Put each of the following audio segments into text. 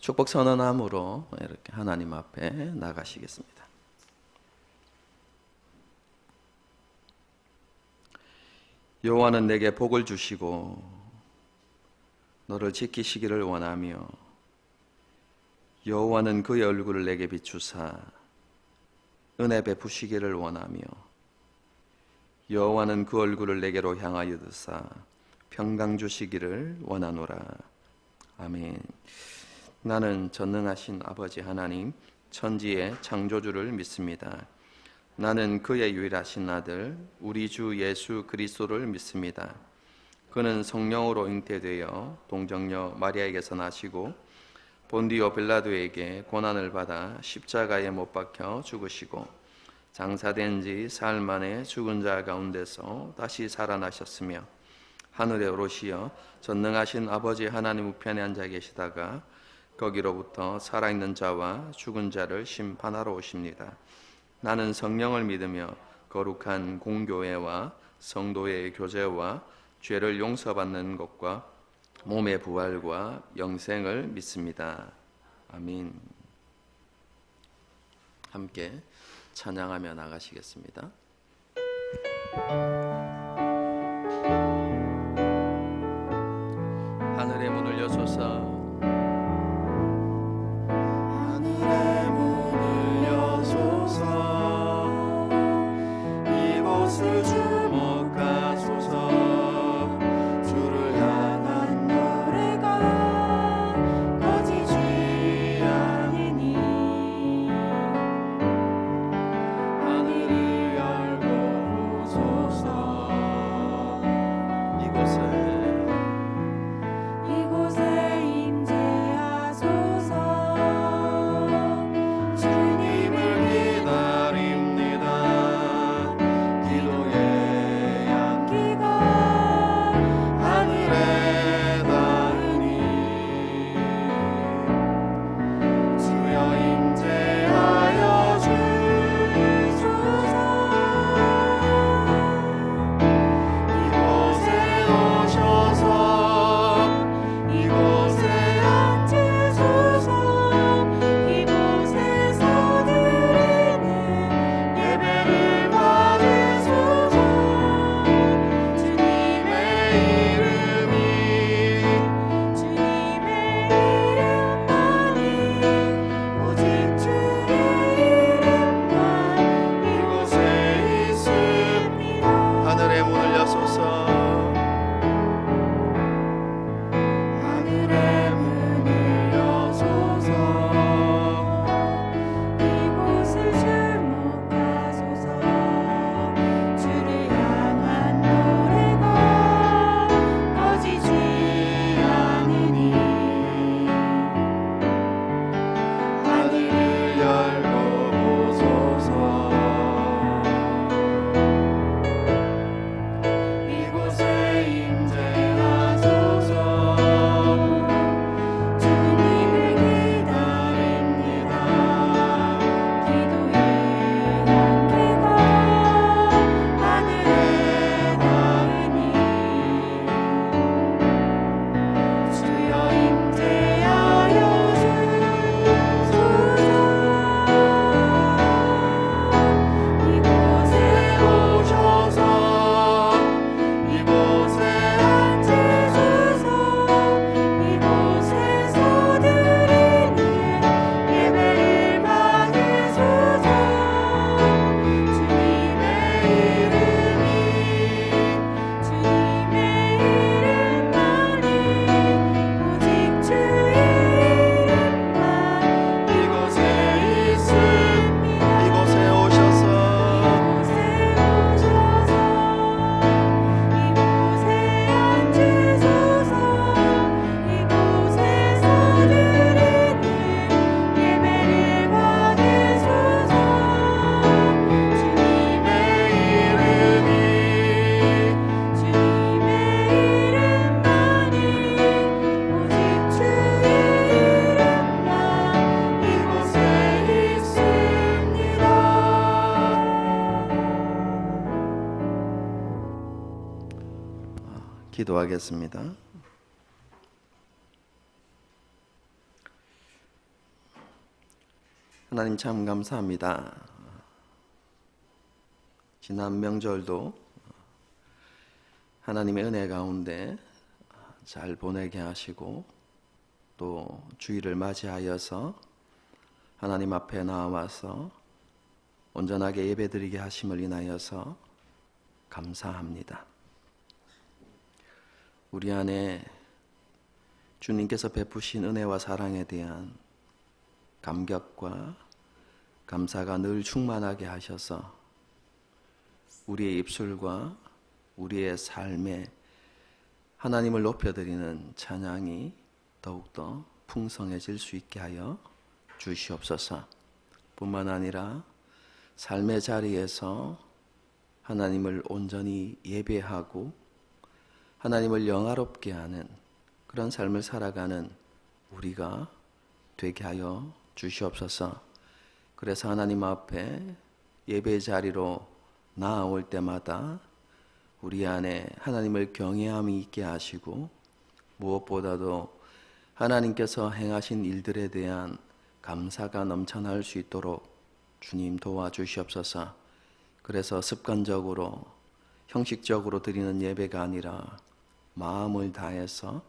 축복 선언함으로 이렇게 하나님 앞에 나가시겠습니다. 여호와는 내게 복을 주시고 너를 지키시기를 원하며 여호와는 그의 얼굴을 내게 비추사 은혜 베푸시기를 원하며 여호와는 그 얼굴을 내게로 향하여 드사 평강 주시기를 원하노라. 아멘. 나는 전능하신 아버지 하나님 천지의 창조주를 믿습니다. 나는 그의 유일하신 아들 우리 주 예수 그리스도를 믿습니다. 그는 성령으로 잉태되어 동정녀 마리아에게서 나시고 본디오 빌라도에게 고난을 받아 십자가에 못 박혀 죽으시고 장사된 지 사흘 만에 죽은 자 가운데서 다시 살아나셨으며 하늘에 오르시어 전능하신 아버지 하나님 우편에 앉아 계시다가 거기로부터 살아있는 자와 죽은 자를 심판하러 오십니다. 나는 성령을 믿으며 거룩한 공교회와 성도의 교제와 죄를 용서받는 것과 몸의 부활과 영생을 믿습니다. 아멘. 함께 찬양하며 나가시겠습니다. 하늘의 문을 여소서 하늘의 문을 여소서 이곳을 주목하소서 주를 향한 노래가 꺼지지 않으니 하늘을 열고 보소서 이곳에 임재하소서 주님을 기다립니다. 기도의 향기가 하늘에 닿으니 주여 임재하여 주소서 이곳에 오셔서 이곳에 앉으소서 이곳에서 드리는 예배를 받으소서 주님의 이름만이 오직 주의 이름만 이곳에 있습니다. 하늘의 문을 여소서 하늘의 문을 여소서 이곳을 주목하소서 주를 향한 노래가 꺼지지 않으니 하늘을 열고 보소서 이곳에 임재하소서 주님을 기다립니다. 기도의 향기가 하늘에 닿으니 주여 임재하여 주소서 이곳에 오셔서 이곳에 앉으소서 이곳에서 드리는 예배를 받으소서 주님의 이름만이 오직 주의 이름만 이곳에 있습니다. 이곳에 오셔서 이곳에 앉으소서 이곳에서 드리는 예배를 받으소서 주님의 이름만이 오직 주의 이름만 이곳에 있습니다. 기도하겠습니다. 하나님 참 감사합니다. 지난 명절도 하나님의 은혜 가운데 잘 보내게 하시고 또 주일을 맞이하여서 하나님 앞에 나와서 온전하게 예배드리게 하심을 인하여서 감사합니다. 우리 안에 주님께서 베푸신 은혜와 사랑에 대한 감격과 감사가 늘 충만하게 하셔서 우리의 입술과 우리의 삶에 하나님을 높여드리는 찬양이 더욱더 풍성해질 수 있게 하여 주시옵소서. 뿐만 아니라 삶의 자리에서 하나님을 온전히 예배하고 하나님을 영화롭게 하는 그런 삶을 살아가는 우리가 되게 하여 주시옵소서. 그래서 하나님 앞에 예배 자리로 나아올 때마다 우리 안에 하나님을 경외함이 있게 하시고 무엇보다도 하나님께서 행하신 일들에 대한 감사가 넘쳐날 수 있도록 주님 도와주시옵소서. 그래서 습관적으로 형식적으로 드리는 예배가 아니라 마음을 다해서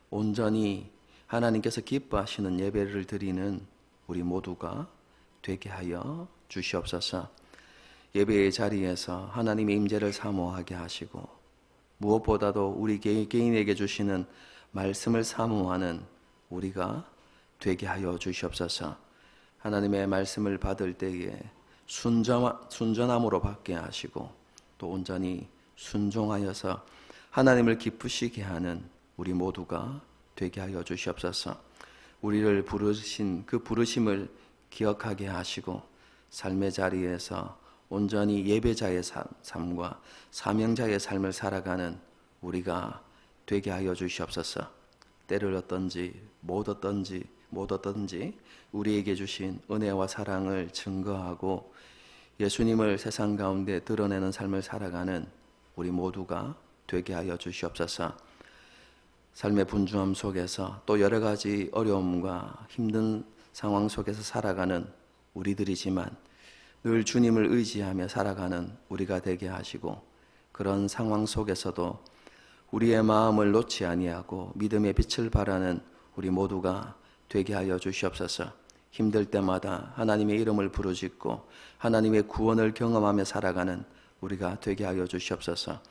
온전히 하나님께서 기뻐하시는 예배를 드리는 우리 모두가 되게 하여 주시옵소서. 예배의 자리에서 하나님의 임재를 사모하게 하시고 무엇보다도 우리 개인에게 주시는 말씀을 사모하는 우리가 되게 하여 주시옵소서. 하나님의 말씀을 받을 때에 순전함으로 받게 하시고 또 온전히 순종하여서 하나님을 기쁘시게 하는 우리 모두가 되게 하여 주시옵소서. 우리를 부르신 그 부르심을 기억하게 하시고 삶의 자리에서 온전히 예배자의 삶과 사명자의 삶을 살아가는 우리가 되게 하여 주시옵소서. 때를 얻든지 못 얻든지 우리에게 주신 은혜와 사랑을 증거하고 예수님을 세상 가운데 드러내는 삶을 살아가는 우리 모두가 되게 하여 주시옵소서. 삶의 분주함 속에서 또 여러 가지 어려움과 힘든 상황 속에서 살아가는 우리들이지만 늘 주님을 의지하며 살아가는 우리가 되게 하시고 그런 상황 속에서도 우리의 마음을 놓지 아니하고 믿음의 빛을 발하는 우리 모두가 되게 하여 주시옵소서. 힘들 때마다 하나님의 이름을 부르짖고 하나님의 구원을 경험하며 살아가는 우리가 되게 하여 주시옵소서.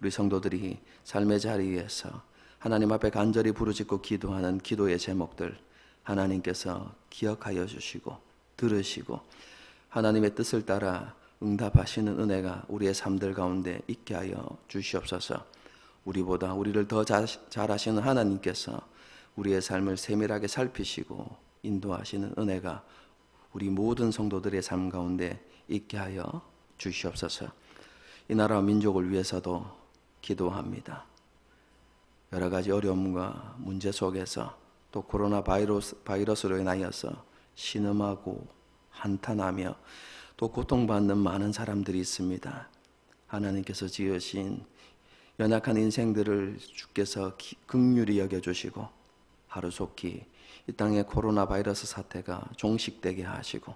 우리 성도들이 삶의 자리에서 하나님 앞에 간절히 부르짖고 기도하는 기도의 제목들 하나님께서 기억하여 주시고 들으시고 하나님의 뜻을 따라 응답하시는 은혜가 우리의 삶들 가운데 있게 하여 주시옵소서. 우리보다 우리를 더 잘하시는 하나님께서 우리의 삶을 세밀하게 살피시고 인도하시는 은혜가 우리 모든 성도들의 삶 가운데 있게 하여 주시옵소서. 이 나라와 민족을 위해서도 기도합니다. 여러 가지 어려움과 문제 속에서 또 코로나 바이러스로 인하여서 신음하고 한탄하며 또 고통받는 많은 사람들이 있습니다. 하나님께서 지으신 연약한 인생들을 주께서 긍휼히 여겨주시고 하루속히 이 땅의 코로나 바이러스 사태가 종식되게 하시고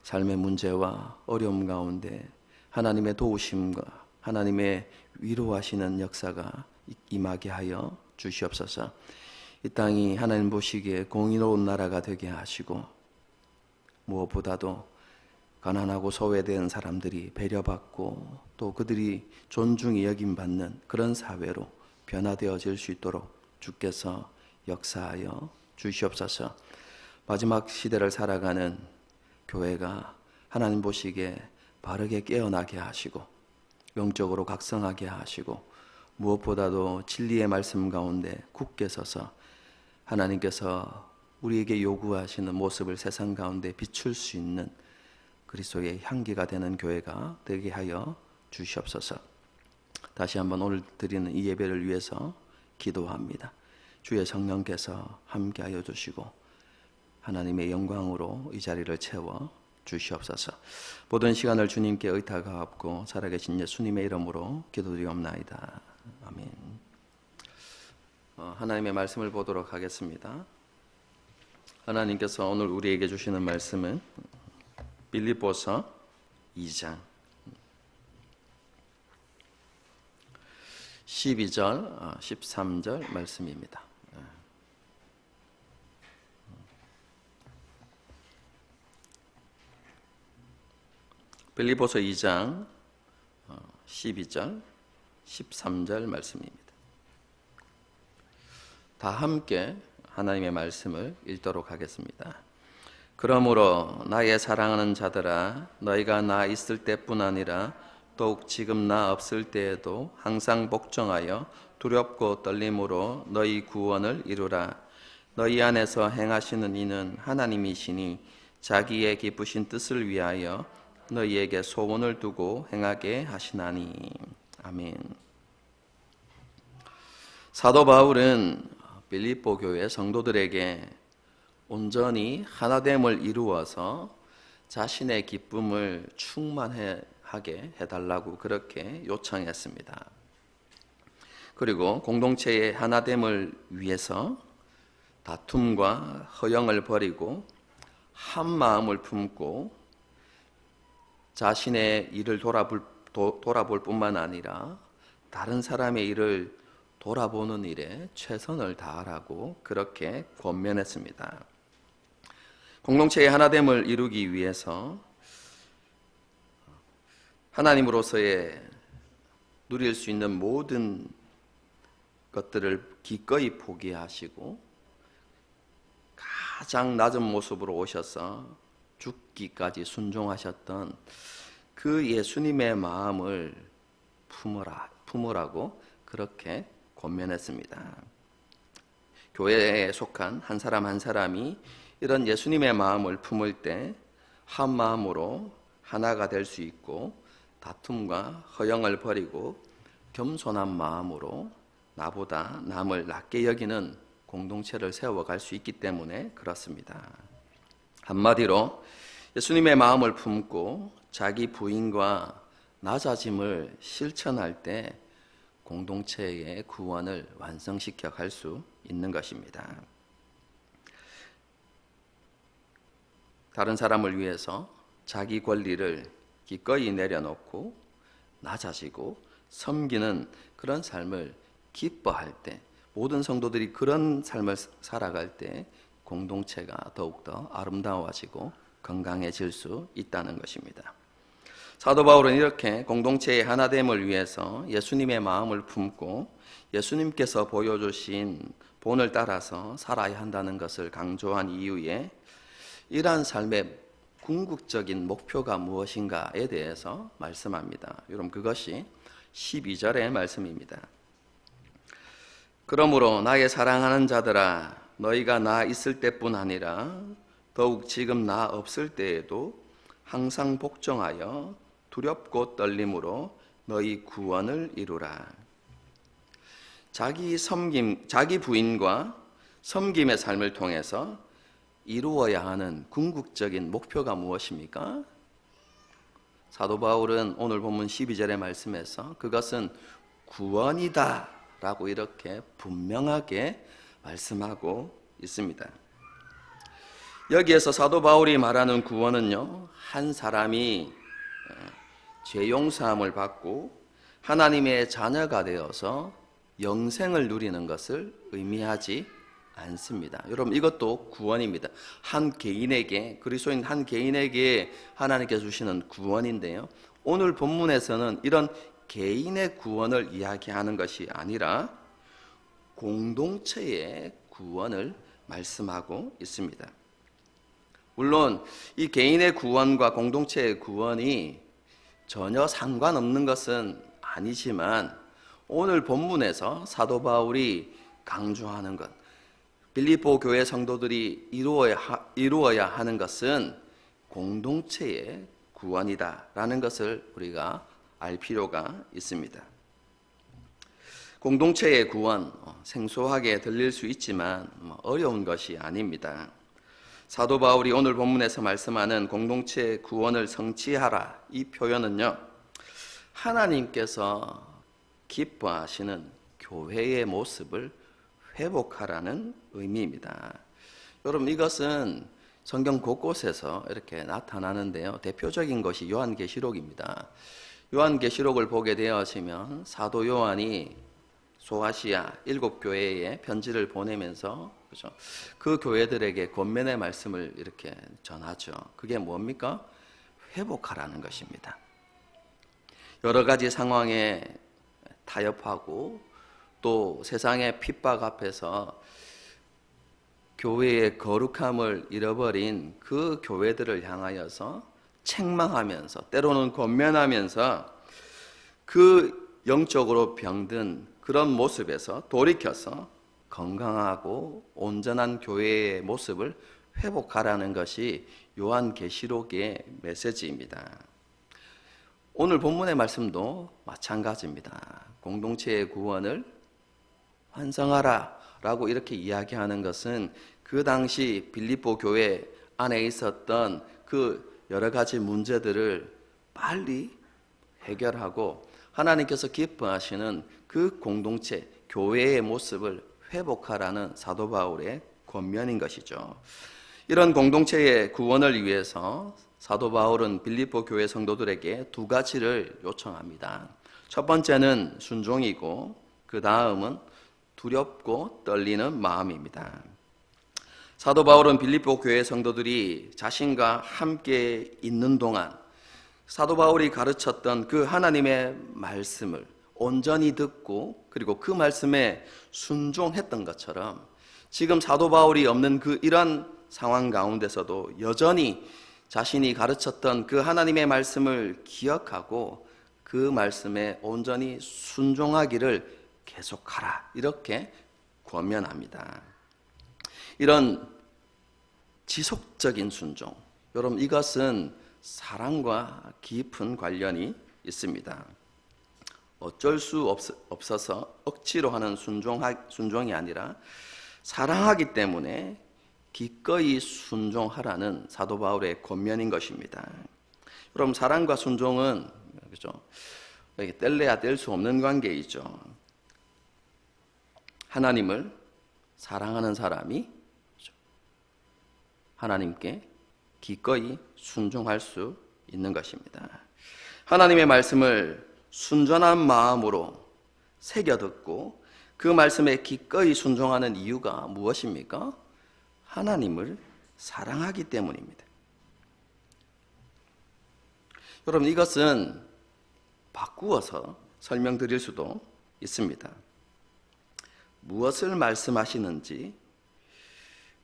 삶의 문제와 어려움 가운데 하나님의 도우심과 하나님의 위로하시는 역사가 임하게 하여 주시옵소서. 이 땅이 하나님 보시기에 공의로운 나라가 되게 하시고 무엇보다도 가난하고 소외된 사람들이 배려받고 또 그들이 존중이 여김받는 그런 사회로 변화되어질 수 있도록 주께서 역사하여 주시옵소서. 마지막 시대를 살아가는 교회가 하나님 보시기에 바르게 깨어나게 하시고 영적으로 각성하게 하시고 무엇보다도 진리의 말씀 가운데 굳게 서서 하나님께서 우리에게 요구하시는 모습을 세상 가운데 비출 수 있는 그리스도의 향기가 되는 교회가 되게 하여 주시옵소서. 다시 한번 오늘 드리는 이 예배를 위해서 기도합니다. 주의 성령께서 함께하여 주시고 하나님의 영광으로 이 자리를 채워 주시옵소서. 모든 시간을 주님께 의탁하옵고 살아계신 예수님의 이름으로 기도드리옵나이다. 아멘. 하나님의 말씀을 보도록 하겠습니다. 하나님께서 오늘 우리에게 주시는 말씀은 빌립보서 2장 12절, 13절 말씀입니다. 빌립보서 2장 12절, 13절 말씀입니다. 다 함께 하나님의 말씀을 읽도록 하겠습니다. 그러므로 나의 사랑하는 자들아, 너희가 나 있을 때뿐 아니라 더욱 지금 나 없을 때에도 항상 복종하여 두렵고 떨림으로 너희 구원을 이루라. 너희 안에서 행하시는 이는 하나님이시니 자기의 기쁘신 뜻을 위하여 너희에게 소원을 두고 행하게 하시나니. 아멘. 사도 바울은 빌립보 교회 성도들에게 온전히 하나됨을 이루어서 자신의 기쁨을 충만하게 해달라고 그렇게 요청했습니다. 그리고 공동체의 하나됨을 위해서 다툼과 허영을 버리고 한 마음을 품고 자신의 일을 돌아볼 뿐만 아니라 다른 사람의 일을 돌아보는 일에 최선을 다하라고 그렇게 권면했습니다. 공동체의 하나됨을 이루기 위해서 하나님으로서의 누릴 수 있는 모든 것들을 기꺼이 포기하시고 가장 낮은 모습으로 오셔서 죽기까지 순종하셨던 그 예수님의 마음을 품으라고 그렇게 권면했습니다. 교회에 속한 한 사람 한 사람이 이런 예수님의 마음을 품을 때 한 마음으로 하나가 될 수 있고 다툼과 허영을 버리고 겸손한 마음으로 나보다 남을 낮게 여기는 공동체를 세워갈 수 있기 때문에 그렇습니다. 한마디로 예수님의 마음을 품고 자기 부인과 낮아짐을 실천할 때 공동체의 구원을 완성시켜 갈 수 있는 것입니다. 다른 사람을 위해서 자기 권리를 기꺼이 내려놓고 낮아지고 섬기는 그런 삶을 기뻐할 때, 모든 성도들이 그런 삶을 살아갈 때 공동체가 더욱더 아름다워지고 건강해질 수 있다는 것입니다. 사도 바울은 이렇게 공동체의 하나됨을 위해서 예수님의 마음을 품고 예수님께서 보여주신 본을 따라서 살아야 한다는 것을 강조한 이유에 이러한 삶의 궁극적인 목표가 무엇인가에 대해서 말씀합니다. 여러분, 그것이 12절의 말씀입니다. 그러므로 나의 사랑하는 자들아, 너희가 나 있을 때뿐 아니라 더욱 지금 나 없을 때에도 항상 복종하여 두렵고 떨림으로 너희 구원을 이루라. 자기 부인과 섬김의 삶을 통해서 이루어야 하는 궁극적인 목표가 무엇입니까? 사도 바울은 오늘 본문 12절의 말씀에서 그것은 구원이다 라고 이렇게 분명하게 말씀하고 있습니다. 여기에서 사도 바울이 말하는 구원은요, 한 사람이 죄 용서함을 받고 하나님의 자녀가 되어서 영생을 누리는 것을 의미하지 않습니다. 여러분, 이것도 구원입니다. 한 개인에게, 그리스도인 한 개인에게 하나님께서 주시는 구원인데요, 오늘 본문에서는 이런 개인의 구원을 이야기하는 것이 아니라 공동체의 구원을 말씀하고 있습니다. 물론 이 개인의 구원과 공동체의 구원이 전혀 상관없는 것은 아니지만 오늘 본문에서 사도 바울이 강조하는 것, 빌립보 교회 성도들이 이루어야 하는 것은 공동체의 구원이다라는 것을 우리가 알 필요가 있습니다. 공동체의 구원, 생소하게 들릴 수 있지만 어려운 것이 아닙니다. 사도 바울이 오늘 본문에서 말씀하는 공동체의 구원을 성취하라, 이 표현은요, 하나님께서 기뻐하시는 교회의 모습을 회복하라는 의미입니다. 여러분, 이것은 성경 곳곳에서 이렇게 나타나는데요. 대표적인 것이 요한계시록입니다. 요한계시록을 보게 되어지면 사도 요한이 소아시아 7교회에 편지를 보내면서, 그죠, 그 교회들에게 권면의 말씀을 이렇게 전하죠. 그게 뭡니까? 회복하라는 것입니다. 여러 가지 상황에 타협하고 또 세상의 핍박 앞에서 교회의 거룩함을 잃어버린 그 교회들을 향하여서 책망하면서, 때로는 권면하면서 그 영적으로 병든 그런 모습에서 돌이켜서 건강하고 온전한 교회의 모습을 회복하라는 것이 요한계시록의 메시지입니다. 오늘 본문의 말씀도 마찬가지입니다. 공동체의 구원을 완성하라 라고 이렇게 이야기하는 것은 그 당시 빌립보 교회 안에 있었던 그 여러 가지 문제들을 빨리 해결하고 하나님께서 기뻐하시는 그 공동체, 교회의 모습을 회복하라는 사도 바울의 권면인 것이죠. 이런 공동체의 구원을 위해서 사도 바울은 빌립보 교회 성도들에게 두 가지를 요청합니다. 첫 번째는 순종이고, 그 다음은 두렵고 떨리는 마음입니다. 사도 바울은 빌립보 교회 성도들이 자신과 함께 있는 동안 사도 바울이 가르쳤던 그 하나님의 말씀을 온전히 듣고 그리고 그 말씀에 순종했던 것처럼 지금 사도 바울이 없는 그 이런 상황 가운데서도 여전히 자신이 가르쳤던 그 하나님의 말씀을 기억하고 그 말씀에 온전히 순종하기를 계속하라, 이렇게 권면합니다. 이런 지속적인 순종, 여러분, 이것은 사랑과 깊은 관련이 있습니다. 어쩔 수 없어서 억지로 하는 순종이 아니라 사랑하기 때문에 기꺼이 순종하라는 사도 바울의 권면인 것입니다. 여러분, 사랑과 순종은, 그죠, 뗄래야 뗄 수 없는 관계이죠. 하나님을 사랑하는 사람이 하나님께 기꺼이 순종할 수 있는 것입니다. 하나님의 말씀을 순전한 마음으로 새겨 듣고 그 말씀에 기꺼이 순종하는 이유가 무엇입니까? 하나님을 사랑하기 때문입니다. 여러분, 이것은 바꾸어서 설명드릴 수도 있습니다. 무엇을 말씀하시는지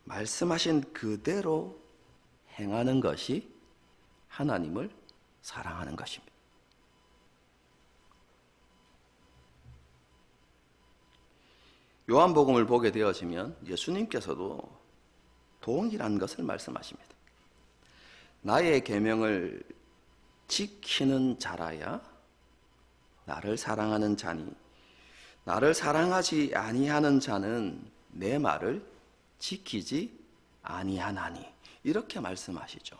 말씀하신 그대로 행하는 것이 하나님을 사랑하는 것입니다. 요한복음을 보게 되어지면 예수님께서도 동일한 것을 말씀하십니다. 나의 계명을 지키는 자라야 나를 사랑하는 자니 나를 사랑하지 아니하는 자는 내 말을 지키지 아니하나니, 이렇게 말씀하시죠.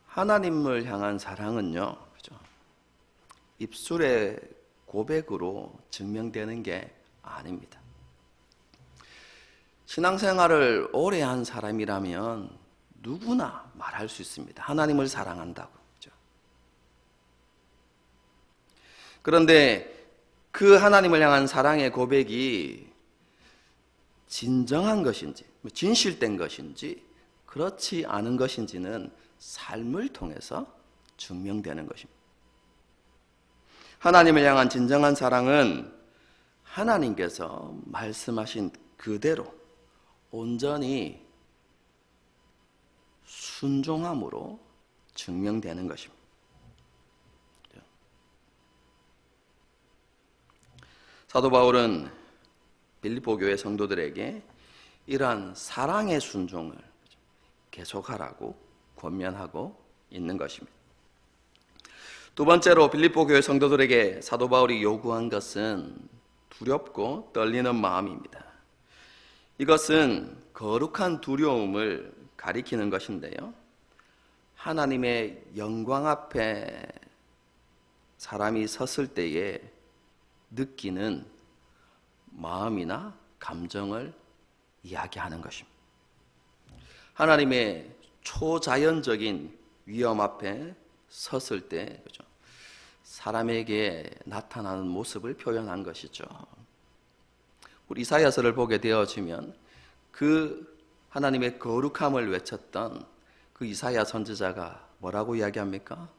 하나님을 향한 사랑은요, 그죠, 입술의 고백으로 증명되는 게 아닙니다. 신앙생활을 오래 한 사람이라면 누구나 말할 수 있습니다. 하나님을 사랑한다고. 그죠? 그런데 그 하나님을 향한 사랑의 고백이 진정한 것인지, 진실된 것인지, 그렇지 않은 것인지는 삶을 통해서 증명되는 것입니다. 하나님을 향한 진정한 사랑은 하나님께서 말씀하신 그대로 온전히 순종함으로 증명되는 것입니다. 사도 바울은 빌립보 교회 성도들에게 이러한 사랑의 순종을 계속하라고 권면하고 있는 것입니다. 두 번째로 빌립보 교회 성도들에게 사도 바울이 요구한 것은 두렵고 떨리는 마음입니다. 이것은 거룩한 두려움을 가리키는 것인데요, 하나님의 영광 앞에 사람이 섰을 때에 느끼는 마음이나 감정을 이야기하는 것입니다. 하나님의 초자연적인 위험 앞에 섰을 때, 그죠? 사람에게 나타나는 모습을 표현한 것이죠. 우리 이사야서를 보게 되어지면 그 하나님의 거룩함을 외쳤던 그 이사야 선지자가 뭐라고 이야기합니까?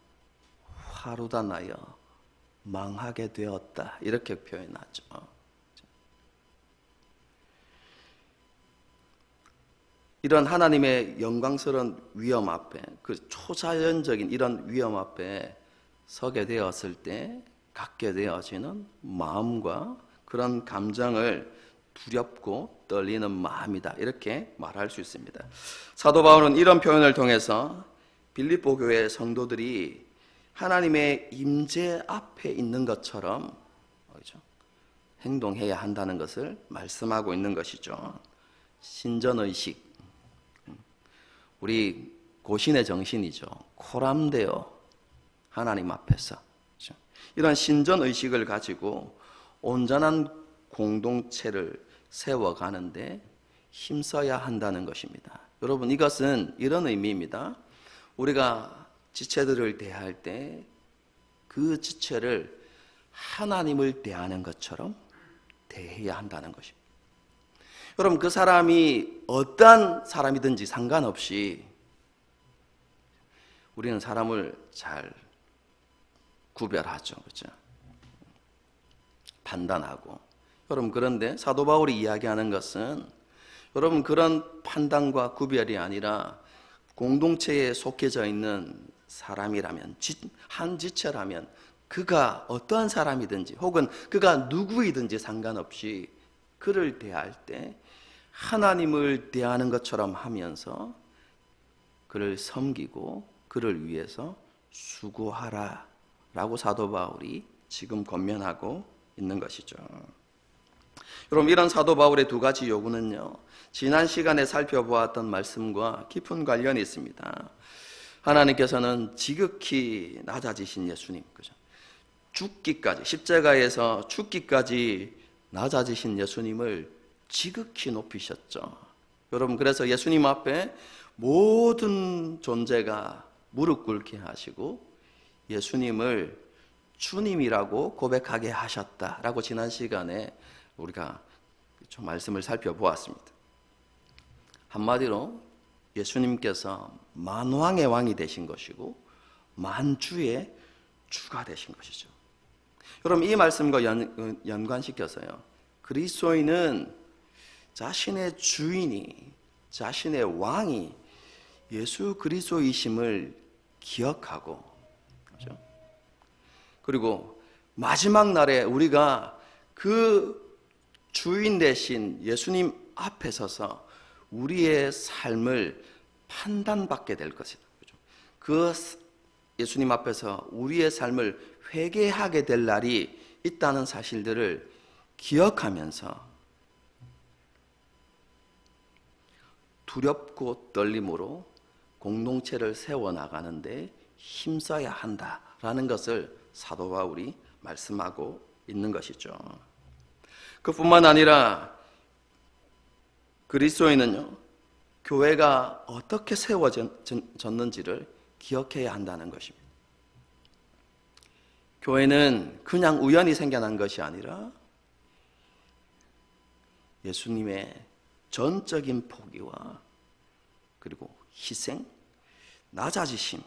화루다 나여 망하게 되었다, 이렇게 표현하죠. 이런 하나님의 영광스러운 위험 앞에, 그 초자연적인 이런 위험 앞에 서게 되었을 때 갖게 되어지는 마음과 그런 감정을 두렵고 떨리는 마음이다, 이렇게 말할 수 있습니다. 사도 바울은 이런 표현을 통해서 빌립보 교회 성도들이 하나님의 임재 앞에 있는 것처럼 행동해야 한다는 것을 말씀하고 있는 것이죠. 신전의식, 우리 고신의 정신이죠. 코람되어 하나님 앞에서 이런 신전의식을 가지고 온전한 공동체를 세워가는데 힘써야 한다는 것입니다. 여러분, 이것은 이런 의미입니다. 우리가 지체들을 대할 때 그 지체를 하나님을 대하는 것처럼 대해야 한다는 것입니다. 여러분, 그 사람이 어떠한 사람이든지 상관없이 우리는 사람을 잘 구별하죠. 그렇죠? 판단하고. 여러분, 그런데 사도 바울이 이야기하는 것은 여러분, 그런 판단과 구별이 아니라 공동체에 속해져 있는 사람이라면, 한 지체라면 그가 어떠한 사람이든지 혹은 그가 누구이든지 상관없이 그를 대할 때 하나님을 대하는 것처럼 하면서 그를 섬기고 그를 위해서 수고하라 라고 사도 바울이 지금 권면하고 있는 것이죠. 여러분, 이런 사도 바울의 두 가지 요구는요, 지난 시간에 살펴보았던 말씀과 깊은 관련이 있습니다. 하나님께서는 지극히 낮아지신 예수님, 그죠? 죽기까지, 십자가에서 죽기까지 낮아지신 예수님을 지극히 높이셨죠. 여러분, 그래서 예수님 앞에 모든 존재가 무릎 꿇게 하시고 예수님을 주님이라고 고백하게 하셨다라고 지난 시간에 우리가 좀 말씀을 살펴보았습니다. 한마디로 예수님께서 만왕의 왕이 되신 것이고 만주의 주가 되신 것이죠. 여러분, 이 말씀과 연관시켜서요, 그리스도인은 자신의 주인이, 자신의 왕이 예수 그리스도이심을 기억하고, 그렇죠? 그리고 마지막 날에 우리가 그 주인 되신 예수님 앞에 서서 우리의 삶을 판단받게 될 것이다. 그렇죠? 그 예수님 앞에서 우리의 삶을 회개하게 될 날이 있다는 사실들을 기억하면서 두렵고 떨림으로 공동체를 세워나가는데 힘써야 한다라는 것을 사도 바울이 말씀하고 있는 것이죠. 그뿐만 아니라 그리스도인은요, 교회가 어떻게 세워졌는지를 기억해야 한다는 것입니다. 교회는 그냥 우연히 생겨난 것이 아니라 예수님의 전적인 포기와 그리고 희생, 낮아지심,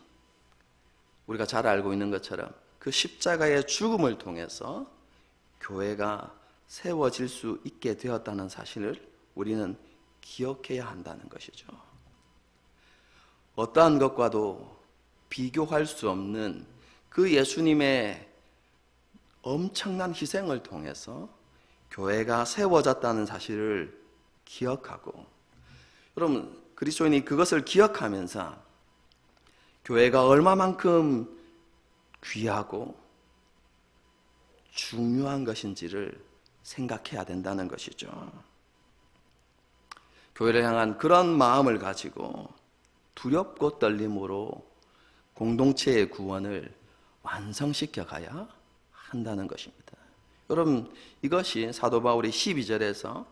우리가 잘 알고 있는 것처럼 그 십자가의 죽음을 통해서 교회가 세워질 수 있게 되었다는 사실을 우리는 기억해야 한다는 것이죠. 어떠한 것과도 비교할 수 없는 그 예수님의 엄청난 희생을 통해서 교회가 세워졌다는 사실을 기억하고, 여러분, 그리스도인이 그것을 기억하면서 교회가 얼마만큼 귀하고 중요한 것인지를 생각해야 된다는 것이죠. 교회를 향한 그런 마음을 가지고 두렵고 떨림으로 공동체의 구원을 완성시켜 가야 한다는 것입니다. 여러분, 이것이 사도 바울이 12절에서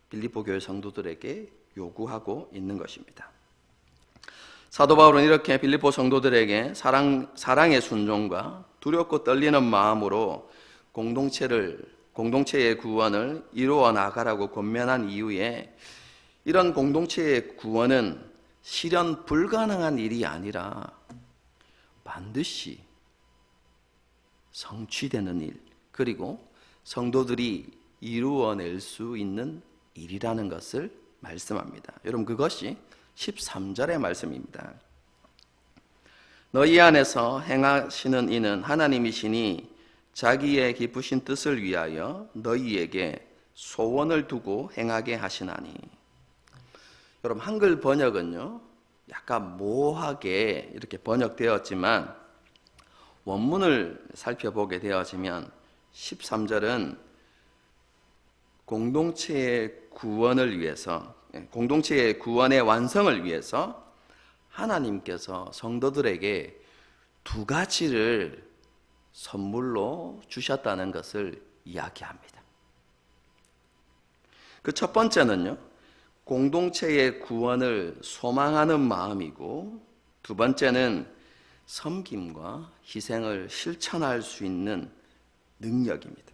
빌립보 교회 성도들에게 요구하고 있는 것입니다. 사도 바울은 이렇게 빌립보 성도들에게 사랑의 순종과 두렵고 떨리는 마음으로 공동체의 구원을 이루어 나가라고 권면한 이후에 이런 공동체의 구원은 실현 불가능한 일이 아니라 반드시 성취되는 일, 그리고 성도들이 이루어낼 수 있는 일이라는 것을 말씀합니다. 여러분, 그것이 13절의 말씀입니다. 너희 안에서 행하시는 이는 하나님이시니 자기의 기쁘신 뜻을 위하여 너희에게 소원을 두고 행하게 하시나니. 여러분, 한글 번역은요 약간 모호하게 이렇게 번역되었지만 원문을 살펴보게 되어지면 13절은 공동체의 구원을 위해서, 공동체의 구원의 완성을 위해서 하나님께서 성도들에게 두 가지를 선물로 주셨다는 것을 이야기합니다. 그 첫 번째는요, 공동체의 구원을 소망하는 마음이고, 두 번째는 섬김과 희생을 실천할 수 있는 능력입니다.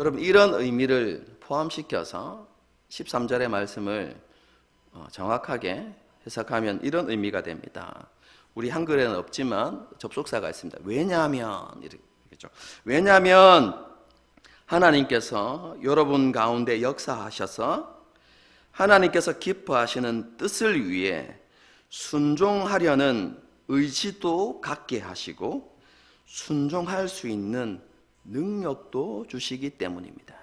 여러분, 이런 의미를 포함시켜서 13절의 말씀을 정확하게 해석하면 이런 의미가 됩니다. 우리 한글에는 없지만 접속사가 있습니다. 왜냐하면, 이렇게죠. 왜냐하면 하나님께서 여러분 가운데 역사하셔서 하나님께서 기뻐하시는 뜻을 위해 순종하려는 의지도 갖게 하시고 순종할 수 있는 능력도 주시기 때문입니다.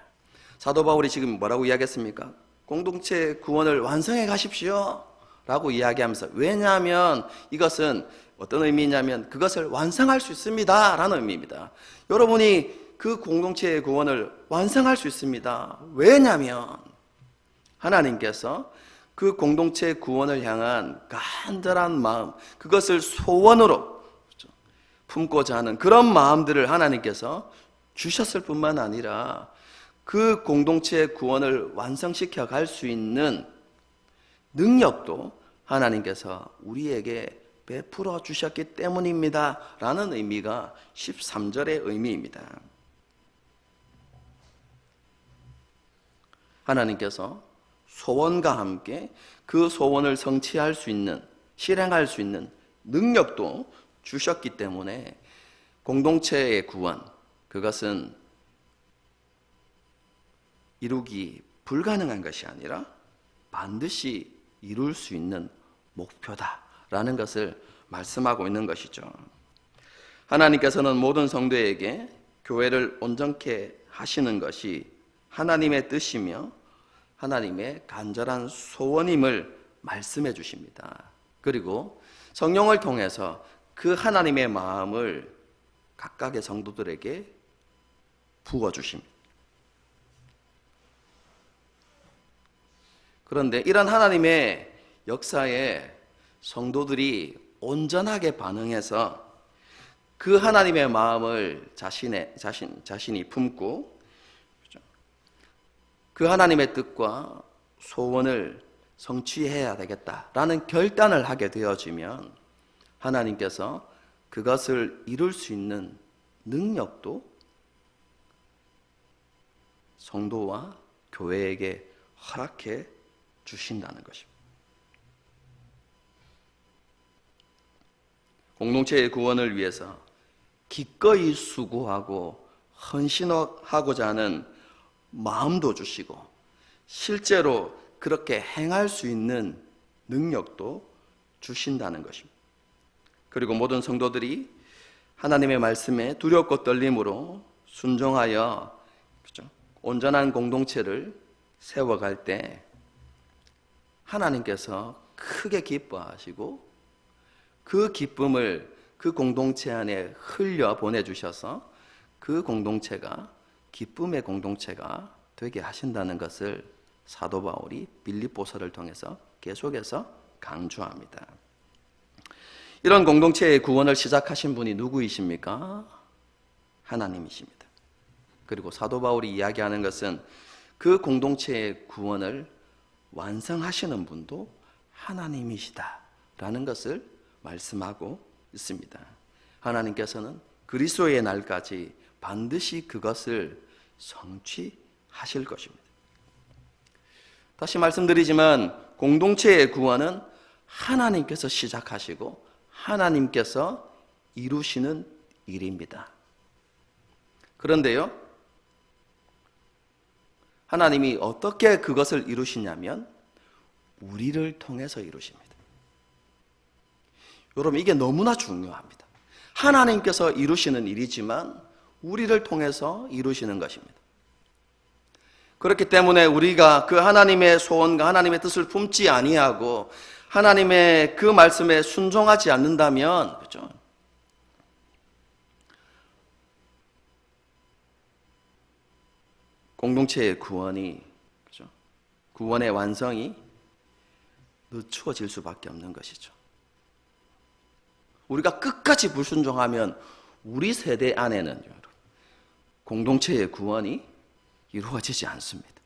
사도 바울이 지금 뭐라고 이야기했습니까? 공동체 구원을 완성해 가십시오 라고 이야기하면서, 왜냐하면 이것은 어떤 의미냐면 그것을 완성할 수 있습니다 라는 의미입니다. 여러분이 그 공동체의 구원을 완성할 수 있습니다. 왜냐하면 하나님께서 그 공동체의 구원을 향한 간절한 마음, 그것을 소원으로 품고자 하는 그런 마음들을 하나님께서 주셨을 뿐만 아니라 그 공동체의 구원을 완성시켜 갈 수 있는 능력도 하나님께서 우리에게 베풀어 주셨기 때문입니다 라는 의미가 13절의 의미입니다. 하나님께서 소원과 함께 그 소원을 성취할 수 있는, 실행할 수 있는 능력도 주셨기 때문에 공동체의 구원, 그것은 이루기 불가능한 것이 아니라 반드시 이룰 수 있는 목표다라는 것을 말씀하고 있는 것이죠. 하나님께서는 모든 성도에게 교회를 온전케 하시는 것이 하나님의 뜻이며 하나님의 간절한 소원임을 말씀해 주십니다. 그리고 성령을 통해서 그 하나님의 마음을 각각의 성도들에게 부어주십니다. 그런데 이런 하나님의 역사에 성도들이 온전하게 반응해서 그 하나님의 마음을 자신이 품고 그 하나님의 뜻과 소원을 성취해야 되겠다라는 결단을 하게 되어지면 하나님께서 그것을 이룰 수 있는 능력도 성도와 교회에게 허락해 주신다는 것입니다. 공동체의 구원을 위해서 기꺼이 수고하고 헌신하고자 하는 마음도 주시고 실제로 그렇게 행할 수 있는 능력도 주신다는 것입니다. 그리고 모든 성도들이 하나님의 말씀에 두렵고 떨림으로 순종하여 온전한 공동체를 세워갈 때 하나님께서 크게 기뻐하시고 그 기쁨을 그 공동체 안에 흘려 보내주셔서 그 공동체가 기쁨의 공동체가 되게 하신다는 것을 사도 바울이 빌립보서를 통해서 계속해서 강조합니다. 이런 공동체의 구원을 시작하신 분이 누구이십니까? 하나님이십니다. 그리고 사도 바울이 이야기하는 것은 그 공동체의 구원을 완성하시는 분도 하나님이시다라는 것을 말씀하고 있습니다. 하나님께서는 그리스도의 날까지 반드시 그것을 성취하실 것입니다. 다시 말씀드리지만 공동체의 구원은 하나님께서 시작하시고 하나님께서 이루시는 일입니다. 그런데요, 하나님이 어떻게 그것을 이루시냐면 우리를 통해서 이루십니다. 여러분, 이게 너무나 중요합니다. 하나님께서 이루시는 일이지만 우리를 통해서 이루시는 것입니다. 그렇기 때문에 우리가 그 하나님의 소원과 하나님의 뜻을 품지 아니하고 하나님의 그 말씀에 순종하지 않는다면, 그렇죠? 공동체의 구원이, 그렇죠? 구원의 완성이 늦추어질 수밖에 없는 것이죠. 우리가 끝까지 불순종하면 우리 세대 안에는 공동체의 구원이 이루어지지 않습니다.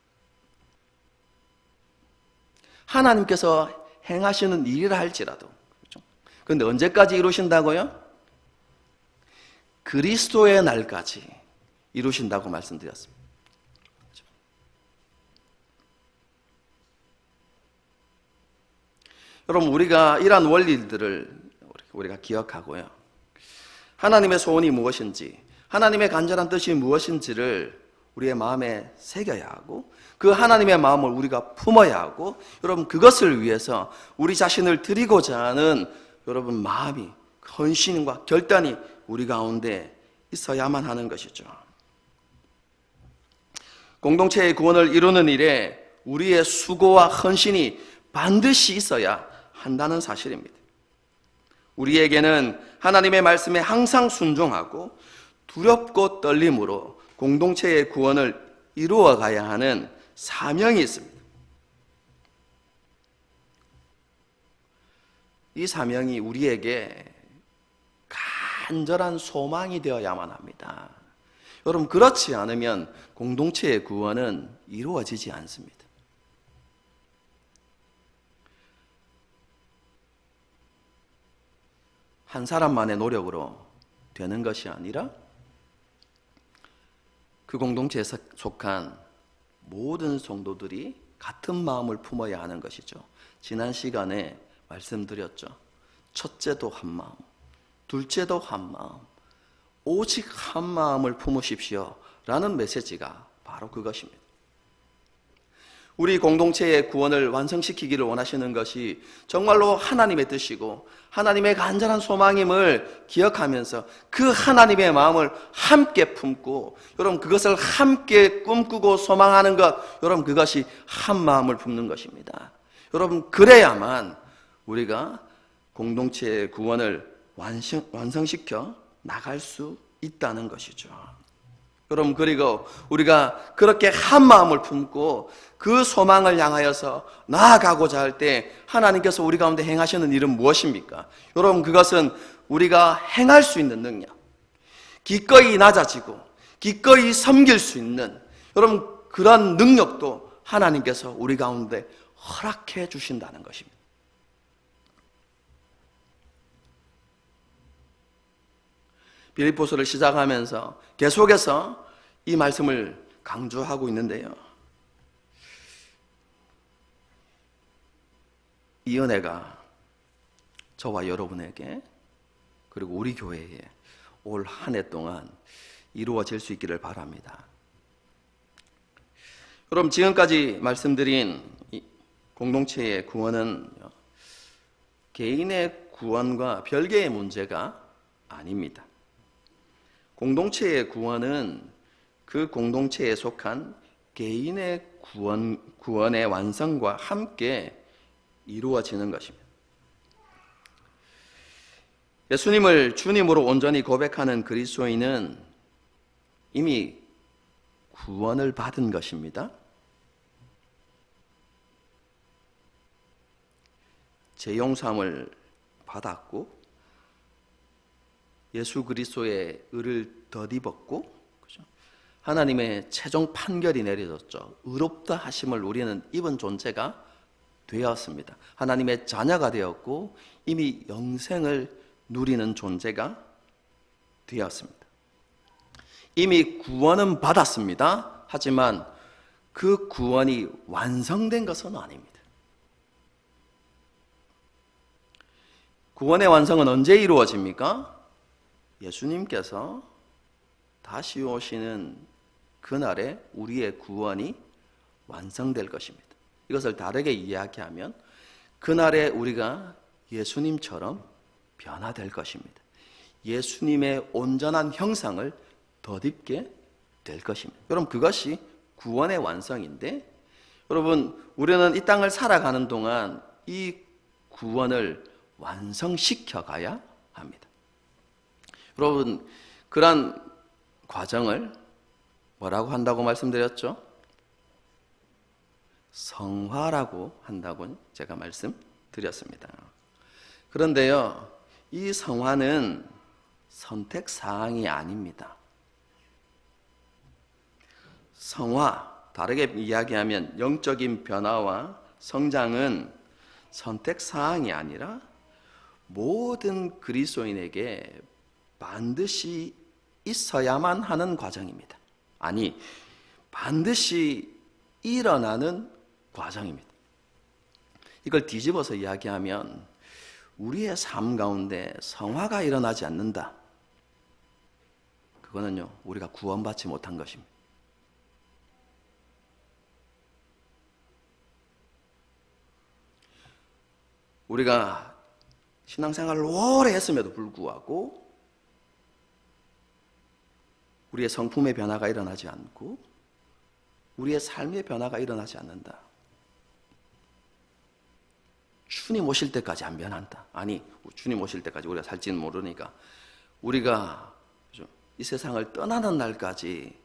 하나님께서 행하시는 일이라 할지라도, 그렇죠? 그런데 언제까지 이루신다고요? 그리스도의 날까지 이루신다고 말씀드렸습니다. 그렇죠? 여러분, 우리가 이러한 원리들을 우리가 기억하고요, 하나님의 소원이 무엇인지, 하나님의 간절한 뜻이 무엇인지를 우리의 마음에 새겨야 하고 그 하나님의 마음을 우리가 품어야 하고, 여러분, 그것을 위해서 우리 자신을 드리고자 하는 여러분 마음이, 헌신과 결단이 우리 가운데 있어야만 하는 것이죠. 공동체의 구원을 이루는 일에 우리의 수고와 헌신이 반드시 있어야 한다는 사실입니다. 우리에게는 하나님의 말씀에 항상 순종하고 두렵고 떨림으로 공동체의 구원을 이루어 가야 하는 사명이 있습니다. 이 사명이 우리에게 간절한 소망이 되어야만 합니다. 여러분, 그렇지 않으면 공동체의 구원은 이루어지지 않습니다. 한 사람만의 노력으로 되는 것이 아니라 그 공동체에 속한 모든 성도들이 같은 마음을 품어야 하는 것이죠. 지난 시간에 말씀드렸죠. 첫째도 한 마음, 둘째도 한 마음, 오직 한 마음을 품으십시오 라는 메시지가 바로 그것입니다. 우리 공동체의 구원을 완성시키기를 원하시는 것이 정말로 하나님의 뜻이고 하나님의 간절한 소망임을 기억하면서 그 하나님의 마음을 함께 품고, 여러분, 그것을 함께 꿈꾸고 소망하는 것, 여러분, 그것이 한 마음을 품는 것입니다. 여러분, 그래야만 우리가 공동체의 구원을 완성시켜 나갈 수 있다는 것이죠. 여러분, 그리고 우리가 그렇게 한 마음을 품고 그 소망을 향하여서 나아가고자 할 때 하나님께서 우리 가운데 행하시는 일은 무엇입니까? 여러분, 그것은 우리가 행할 수 있는 능력, 기꺼이 낮아지고 기꺼이 섬길 수 있는, 여러분, 그런 능력도 하나님께서 우리 가운데 허락해 주신다는 것입니다. 빌립보서를 시작하면서 계속해서 이 말씀을 강조하고 있는데요, 이 은혜가 저와 여러분에게 그리고 우리 교회에 올 한 해 동안 이루어질 수 있기를 바랍니다. 여러분, 지금까지 말씀드린 공동체의 구원은 개인의 구원과 별개의 문제가 아닙니다. 공동체의 구원은 그 공동체에 속한 개인의 구원의 완성과 함께 이루어지는 것입니다. 예수님을 주님으로 온전히 고백하는 그리스도인은 이미 구원을 받은 것입니다. 죄 용서함을 받았고 예수 그리스도의 의를 덧입었고, 그죠? 하나님의 최종 판결이 내려졌죠. 의롭다 하심을 우리는 입은 존재가 되었습니다. 하나님의 자녀가 되었고 이미 영생을 누리는 존재가 되었습니다. 이미 구원은 받았습니다. 하지만 그 구원이 완성된 것은 아닙니다. 구원의 완성은 언제 이루어집니까? 예수님께서 다시 오시는 그날에 우리의 구원이 완성될 것입니다. 이것을 다르게 이야기하면 그날에 우리가 예수님처럼 변화될 것입니다. 예수님의 온전한 형상을 덧입게 될 것입니다. 여러분, 그것이 구원의 완성인데, 여러분, 우리는 이 땅을 살아가는 동안 이 구원을 완성시켜 가야 합니다. 여러분, 그런 과정을 뭐라고 한다고 말씀드렸죠? 성화라고 한다고 제가 말씀드렸습니다. 그런데요, 이 성화는 선택사항이 아닙니다. 성화, 다르게 이야기하면 영적인 변화와 성장은 선택사항이 아니라 모든 그리스도인에게 반드시 있어야만 하는 과정입니다. 아니, 반드시 일어나는 과정입니다. 이걸 뒤집어서 이야기하면 우리의 삶 가운데 성화가 일어나지 않는다. 그거는요, 우리가 구원받지 못한 것입니다. 우리가 신앙생활을 오래 했음에도 불구하고 우리의 성품의 변화가 일어나지 않고 우리의 삶의 변화가 일어나지 않는다. 주님 오실 때까지 안 변한다. 아니, 주님 오실 때까지 우리가 살지는 모르니까 우리가 이 세상을 떠나는 날까지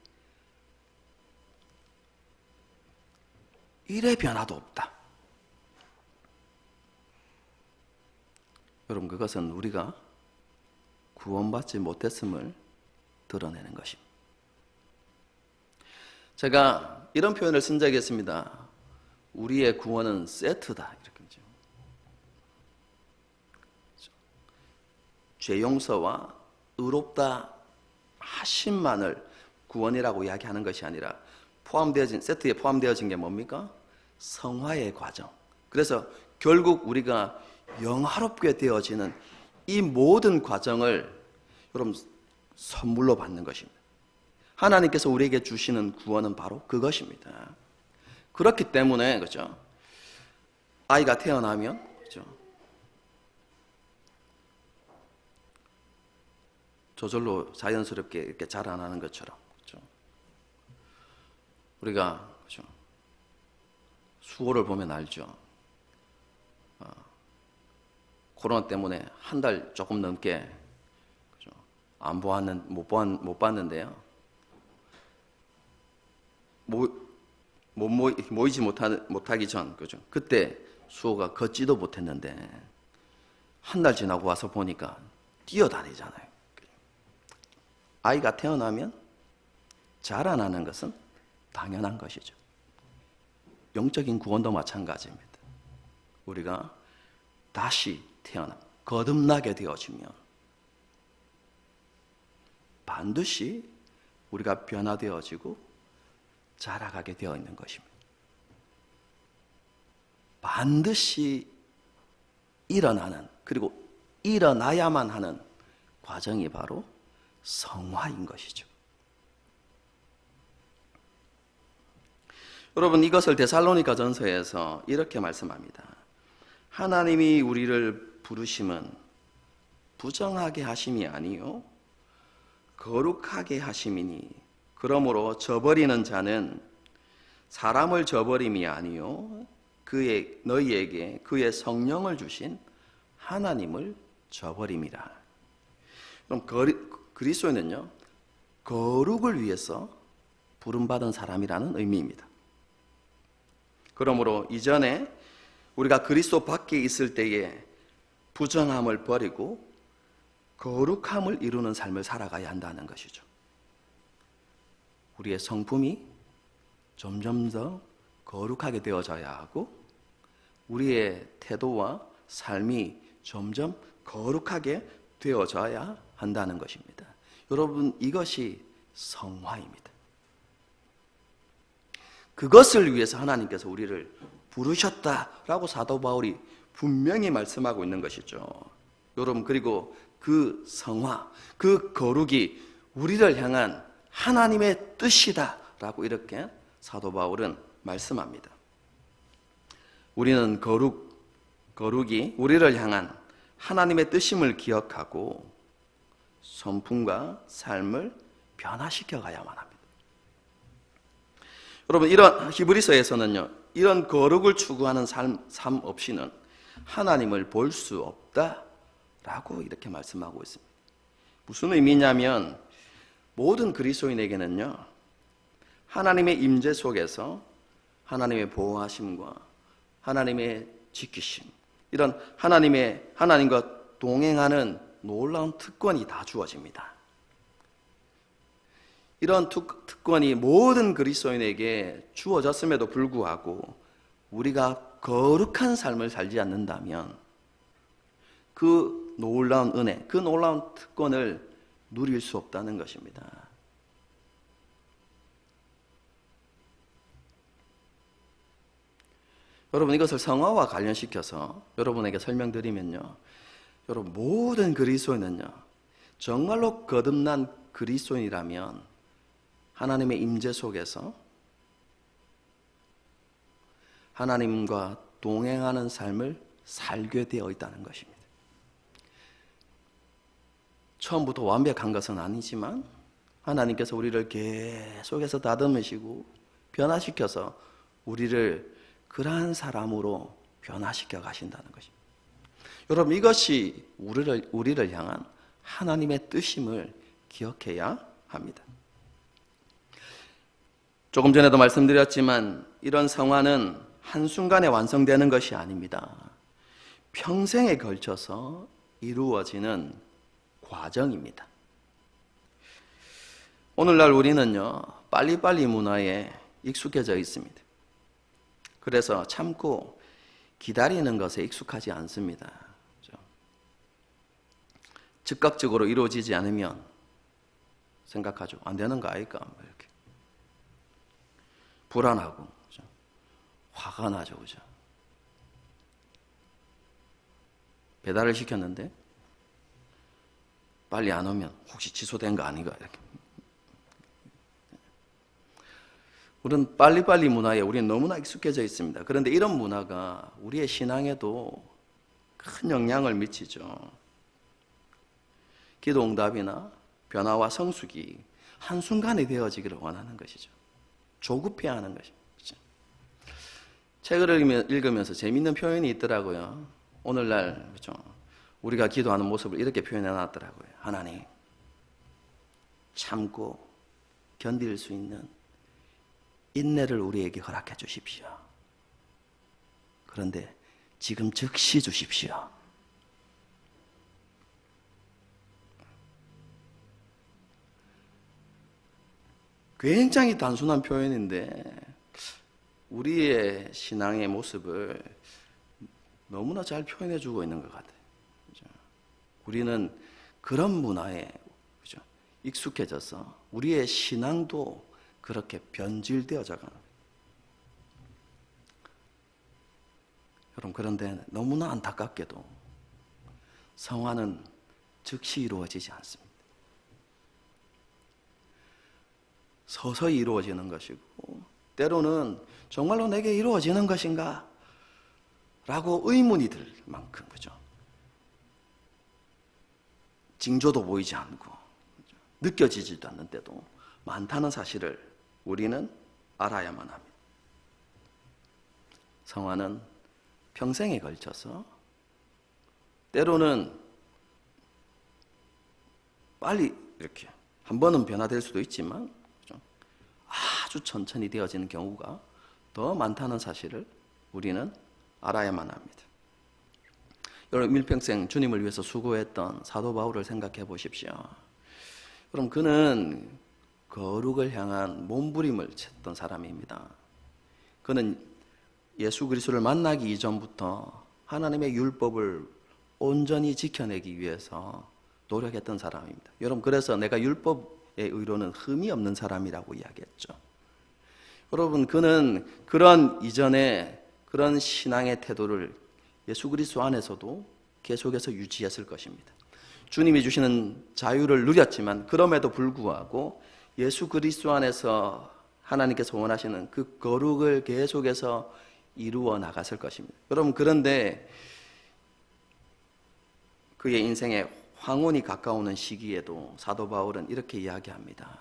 일의 변화도 없다. 여러분, 그것은 우리가 구원받지 못했음을 드러내는 것입니다. 제가 이런 표현을 쓴 적이 있습니다. 우리의 구원은 세트다. 이렇게 하죠. 죄 용서와 의롭다 하심만을 구원이라고 이야기하는 것이 아니라 세트에 포함되어진 게 뭡니까? 성화의 과정. 그래서 결국 우리가 영화롭게 되어지는 이 모든 과정을 여러분 선물로 받는 것입니다. 하나님께서 우리에게 주시는 구원은 바로 그것입니다. 그렇기 때문에 그죠? 아이가 태어나면 그죠? 저절로 자연스럽게 이렇게 자라나는 것처럼 그죠? 우리가 그죠? 수호를 보면 알죠. 코로나 때문에 한 달 조금 넘게 그죠? 못 봤는데요. 모이지 못하기 전 그죠? 그때 수호가 걷지도 못했는데 한 달 지나고 와서 보니까 뛰어다니잖아요. 아이가 태어나면 자라나는 것은 당연한 것이죠. 영적인 구원도 마찬가지입니다. 우리가 다시 거듭나게 되어지면 반드시 우리가 변화되어지고 자라가게 되어 있는 것입니다. 반드시 일어나는, 그리고 일어나야만 하는 과정이 바로 성화인 것이죠. 여러분, 이것을 데살로니가 전서에서 이렇게 말씀합니다. 하나님이 우리를 부르심은 부정하게 하심이 아니요 거룩하게 하심이니 그러므로 저버리는 자는 사람을 저버림이 아니요 너희에게 그의 성령을 주신 하나님을 저버림이라. 그럼 그리스도인은요 거룩을 위해서 부름받은 사람이라는 의미입니다. 그러므로 이전에 우리가 그리스도 밖에 있을 때에 부정함을 버리고 거룩함을 이루는 삶을 살아가야 한다는 것이죠. 우리의 성품이 점점 더 거룩하게 되어져야 하고 우리의 태도와 삶이 점점 거룩하게 되어져야 한다는 것입니다. 여러분, 이것이 성화입니다. 그것을 위해서 하나님께서 우리를 부르셨다라고 사도 바울이 분명히 말씀하고 있는 것이죠. 여러분, 그리고 그 성화, 그 거룩이 우리를 향한 하나님의 뜻이다라고 이렇게 사도 바울은 말씀합니다. 우리는 거룩이 우리를 향한 하나님의 뜻임을 기억하고 성품과 삶을 변화시켜 가야만 합니다. 여러분, 이런 히브리서에서는요, 이런 거룩을 추구하는 삶 없이는 하나님을 볼 수 없다라고 이렇게 말씀하고 있습니다. 무슨 의미냐면 모든 그리스도인에게는요, 하나님의 임재 속에서 하나님의 보호하심과 하나님의 지키심, 이런 하나님과 동행하는 놀라운 특권이 다 주어집니다. 이런 특권이 모든 그리스도인에게 주어졌음에도 불구하고 우리가 거룩한 삶을 살지 않는다면 그 놀라운 은혜, 그 놀라운 특권을 누릴 수 없다는 것입니다. 여러분, 이것을 성화와 관련시켜서 여러분에게 설명드리면요, 여러분, 모든 그리스도인은요, 정말로 거듭난 그리스도인이라면 하나님의 임재 속에서 하나님과 동행하는 삶을 살게 되어 있다는 것입니다. 처음부터 완벽한 것은 아니지만 하나님께서 우리를 계속해서 다듬으시고 변화시켜서 우리를 그러한 사람으로 변화시켜 가신다는 것입니다. 여러분, 이것이 우리를 향한 하나님의 뜻임을 기억해야 합니다. 조금 전에도 말씀드렸지만 이런 성화는 한순간에 완성되는 것이 아닙니다. 평생에 걸쳐서 이루어지는 과정입니다. 오늘날 우리는요, 빨리빨리 문화에 익숙해져 있습니다. 그래서 참고 기다리는 것에 익숙하지 않습니다. 그렇죠? 즉각적으로 이루어지지 않으면 생각하죠. 안 되는 거 아닐까? 이렇게 불안하고, 그렇죠? 화가 나죠, 그죠? 배달을 시켰는데 빨리 안 오면 혹시 취소된 거 아닌가? 이렇게. 우리는 빨리빨리 문화에 우리는 너무나 익숙해져 있습니다. 그런데 이런 문화가 우리의 신앙에도 큰 영향을 미치죠. 기도 응답이나 변화와 성숙이 한순간에 되어지기를 원하는 것이죠. 조급해야 하는 것입니다. 그렇죠? 책을 읽으면서 재미있는 표현이 있더라고요. 오늘날 그렇죠? 우리가 기도하는 모습을 이렇게 표현해 놨더라고요. 하나님, 참고 견딜 수 있는 인내를 우리에게 허락해 주십시오. 그런데 지금 즉시 주십시오. 굉장히 단순한 표현인데 우리의 신앙의 모습을 너무나 잘 표현해 주고 있는 것 같아요. 그렇죠? 우리는 그런 문화에 그렇죠? 익숙해져서 우리의 신앙도 그렇게 변질되어져 가는 거예요. 여러분, 그런데 너무나 안타깝게도 성화는 즉시 이루어지지 않습니다. 서서히 이루어지는 것이고 때로는 정말로 내게 이루어지는 것인가? 라고 의문이 들 만큼 그죠? 징조도 보이지 않고 그죠? 느껴지지도 않는 때도 많다는 사실을 우리는 알아야만 합니다. 성화는 평생에 걸쳐서 때로는 빨리 이렇게 한 번은 변화될 수도 있지만 그죠? 아주 천천히 되어지는 경우가 더 많다는 사실을 우리는 알아야만 합니다. 여러분, 일평생 주님을 위해서 수고했던 사도 바울을 생각해 보십시오. 그럼 그는 거룩을 향한 몸부림을 쳤던 사람입니다. 그는 예수 그리스도를 만나기 이전부터 하나님의 율법을 온전히 지켜내기 위해서 노력했던 사람입니다. 여러분, 그래서 내가 율법의 의로는 흠이 없는 사람이라고 이야기했죠. 여러분, 그는 그런 이전에 그런 신앙의 태도를 예수 그리스도 안에서도 계속해서 유지했을 것입니다. 주님이 주시는 자유를 누렸지만 그럼에도 불구하고 예수 그리스도 안에서 하나님께서 원하시는 그 거룩을 계속해서 이루어 나갔을 것입니다. 여러분, 그런데 그의 인생의 황혼이 가까우는 시기에도 사도 바울은 이렇게 이야기합니다.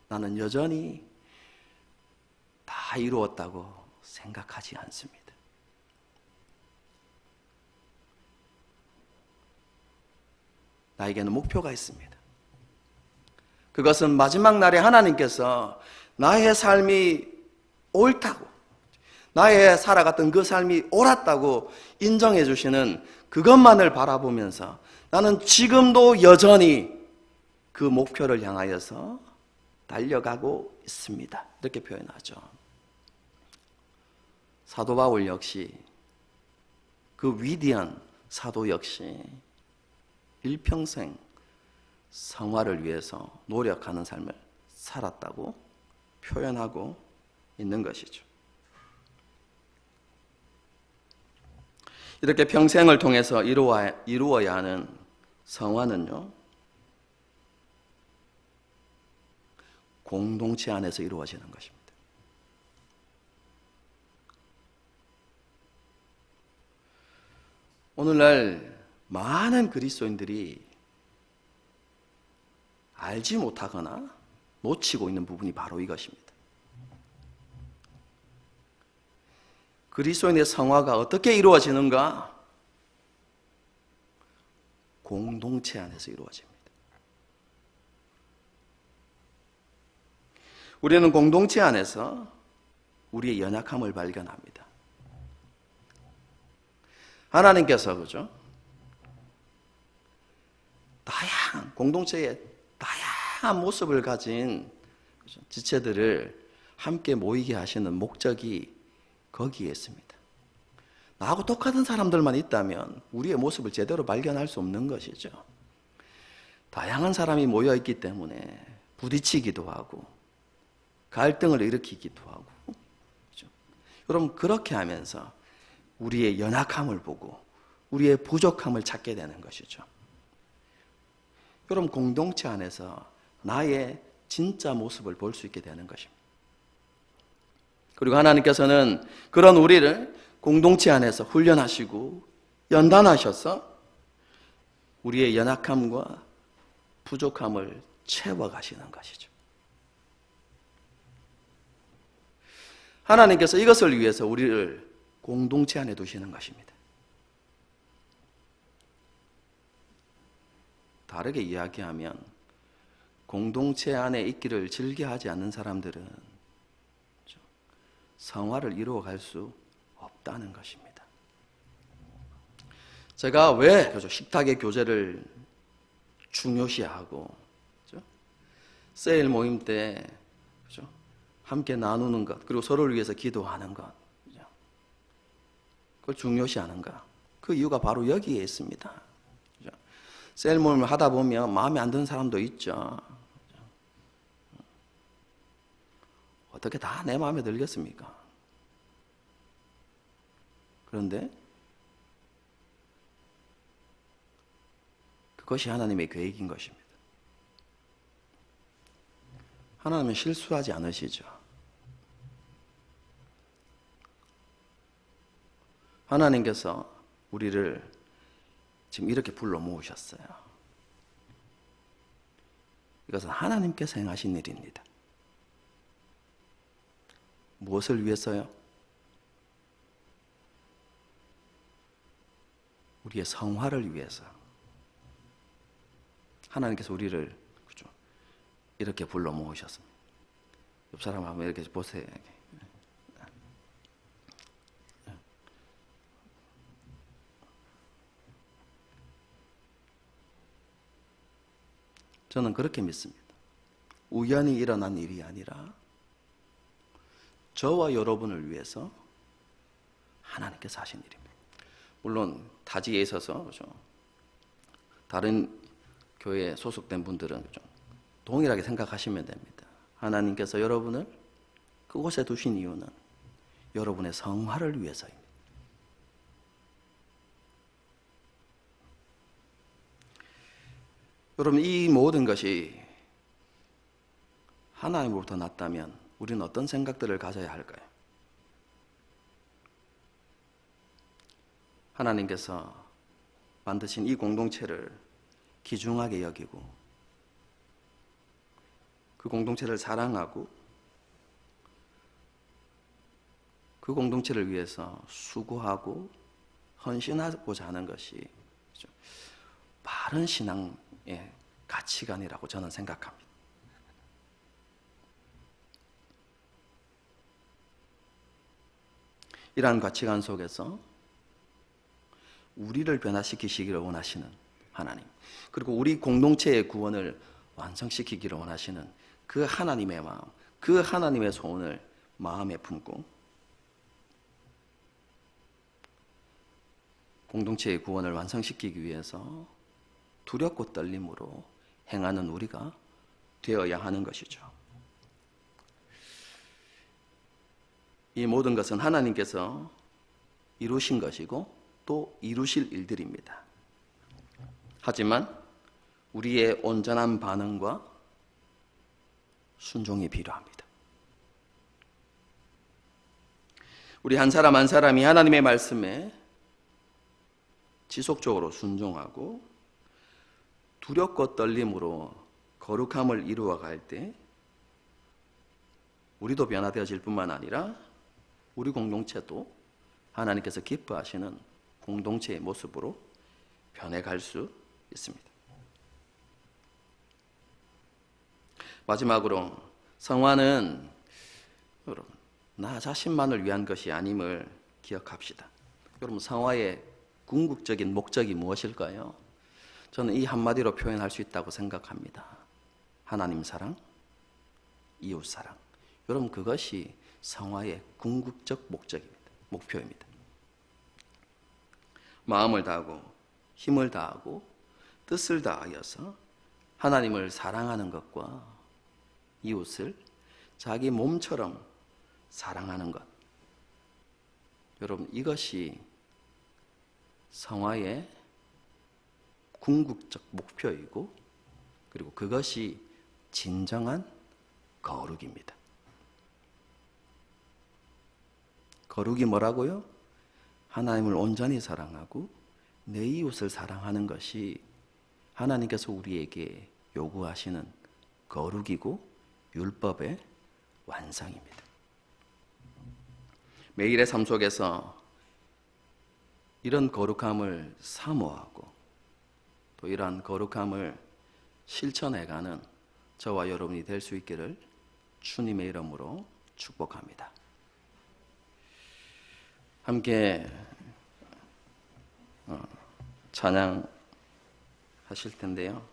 나는 여전히 다 이루었다고 생각하지 않습니다. 나에게는 목표가 있습니다. 그것은 마지막 날에 하나님께서 나의 삶이 옳다고, 나의 살아갔던 그 삶이 옳았다고 인정해 주시는 그것만을 바라보면서 나는 지금도 여전히 그 목표를 향하여서 달려가고 있습니다. 이렇게 표현하죠. 사도 바울 역시, 그 위대한 사도 역시 일평생 성화를 위해서 노력하는 삶을 살았다고 표현하고 있는 것이죠. 이렇게 평생을 통해서 이루어야 하는 성화는요, 공동체 안에서 이루어지는 것입니다. 오늘날 많은 그리스도인들이 알지 못하거나 놓치고 있는 부분이 바로 이것입니다. 그리스도인의 성화가 어떻게 이루어지는가? 공동체 안에서 이루어집니다. 우리는 공동체 안에서 우리의 연약함을 발견합니다. 하나님께서, 그죠? 공동체의 다양한 모습을 가진 지체들을 함께 모이게 하시는 목적이 거기에 있습니다. 나하고 똑같은 사람들만 있다면 우리의 모습을 제대로 발견할 수 없는 것이죠. 다양한 사람이 모여 있기 때문에 부딪히기도 하고 갈등을 일으키기도 하고, 그렇죠? 여러분, 그렇게 하면서 우리의 연약함을 보고 우리의 부족함을 찾게 되는 것이죠. 여러분, 공동체 안에서 나의 진짜 모습을 볼 수 있게 되는 것입니다. 그리고 하나님께서는 그런 우리를 공동체 안에서 훈련하시고 연단하셔서 우리의 연약함과 부족함을 채워가시는 것이죠. 하나님께서 이것을 위해서 우리를 공동체 안에 두시는 것입니다. 다르게 이야기하면 공동체 안에 있기를 즐겨하지 않는 사람들은 성화를 이루어갈 수 없다는 것입니다. 제가 왜 식탁의 교제를 중요시하고, 그렇죠? 세일 모임 때, 그렇죠? 함께 나누는 것, 그리고 서로를 위해서 기도하는 것, 그렇죠? 그걸 중요시하는가? 그 이유가 바로 여기에 있습니다. 그렇죠? 세일 모임을 하다 보면 마음에 안 드는 사람도 있죠. 그렇죠? 어떻게 다 내 마음에 들겠습니까? 그런데 그것이 하나님의 계획인 것입니다. 하나님은 실수하지 않으시죠. 하나님께서 우리를 지금 이렇게 불러 모으셨어요. 이것은 하나님께서 행하신 일입니다. 무엇을 위해서요? 우리의 성화를 위해서. 하나님께서 우리를, 그렇죠? 이렇게 불러 모으셨습니다. 옆 사람 한번 이렇게 보세요. 저는 그렇게 믿습니다. 우연히 일어난 일이 아니라 저와 여러분을 위해서 하나님께서 하신 일입니다. 물론 타지에 있어서 그죠? 다른 교회에 소속된 분들은 그죠? 동일하게 생각하시면 됩니다. 하나님께서 여러분을 그곳에 두신 이유는 여러분의 성화를 위해서입니다. 여러분, 이 모든 것이 하나님으로부터 났다면 우리는 어떤 생각들을 가져야 할까요? 하나님께서 만드신 이 공동체를 귀중하게 여기고 그 공동체를 사랑하고 그 공동체를 위해서 수고하고 헌신하고자 하는 것이 바른 신앙의 가치관이라고 저는 생각합니다. 이러한 가치관 속에서 우리를 변화시키시기를 원하시는 하나님, 그리고 우리 공동체의 구원을 완성시키기를 원하시는 그 하나님의 마음, 그 하나님의 소원을 마음에 품고 공동체의 구원을 완성시키기 위해서 두렵고 떨림으로 행하는 우리가 되어야 하는 것이죠. 이 모든 것은 하나님께서 이루신 것이고 또 이루실 일들입니다. 하지만 우리의 온전한 반응과 순종이 필요합니다. 우리 한 사람 한 사람이 하나님의 말씀에 지속적으로 순종하고 두렵고 떨림으로 거룩함을 이루어갈 때 우리도 변화되어질 뿐만 아니라 우리 공동체도 하나님께서 기뻐하시는 공동체의 모습으로 변해갈 수 있습니다. 마지막으로 성화는 여러분 나 자신만을 위한 것이 아님을 기억합시다. 여러분 성화의 궁극적인 목적이 무엇일까요? 저는 이 한마디로 표현할 수 있다고 생각합니다. 하나님 사랑, 이웃 사랑. 여러분 그것이 성화의 궁극적 목표입니다. 마음을 다하고 힘을 다하고 뜻을 다하여서 하나님을 사랑하는 것과 이웃을 자기 몸처럼 사랑하는 것. 여러분 이것이 성화의 궁극적 목표이고 그리고 그것이 진정한 거룩입니다. 거룩이 뭐라고요? 하나님을 온전히 사랑하고 내 이웃을 사랑하는 것이 하나님께서 우리에게 요구하시는 거룩이고 율법의 완성입니다. 매일의 삶 속에서 이런 거룩함을 사모하고 또 이러한 거룩함을 실천해가는 저와 여러분이 될 수 있기를 주님의 이름으로 축복합니다. 함께 찬양 하실 텐데요.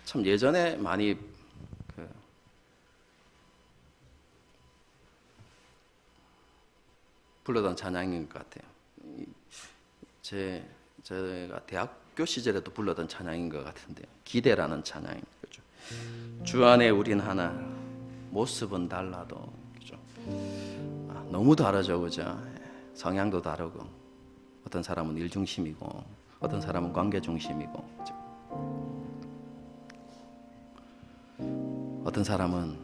참 예전에 많이 불러던 찬양인 것 같아요. 제가 대학교 시절에도 불러던 찬양인 것 같은데요. 기대라는 찬양입니다. 그렇죠? 주 안에 우린 하나, 모습은 달라도 그렇죠? 너무 다르죠, 그죠? 성향도 다르고 어떤 사람은 일 중심이고 어떤 사람은 관계 중심이고 그렇죠? 어떤 사람은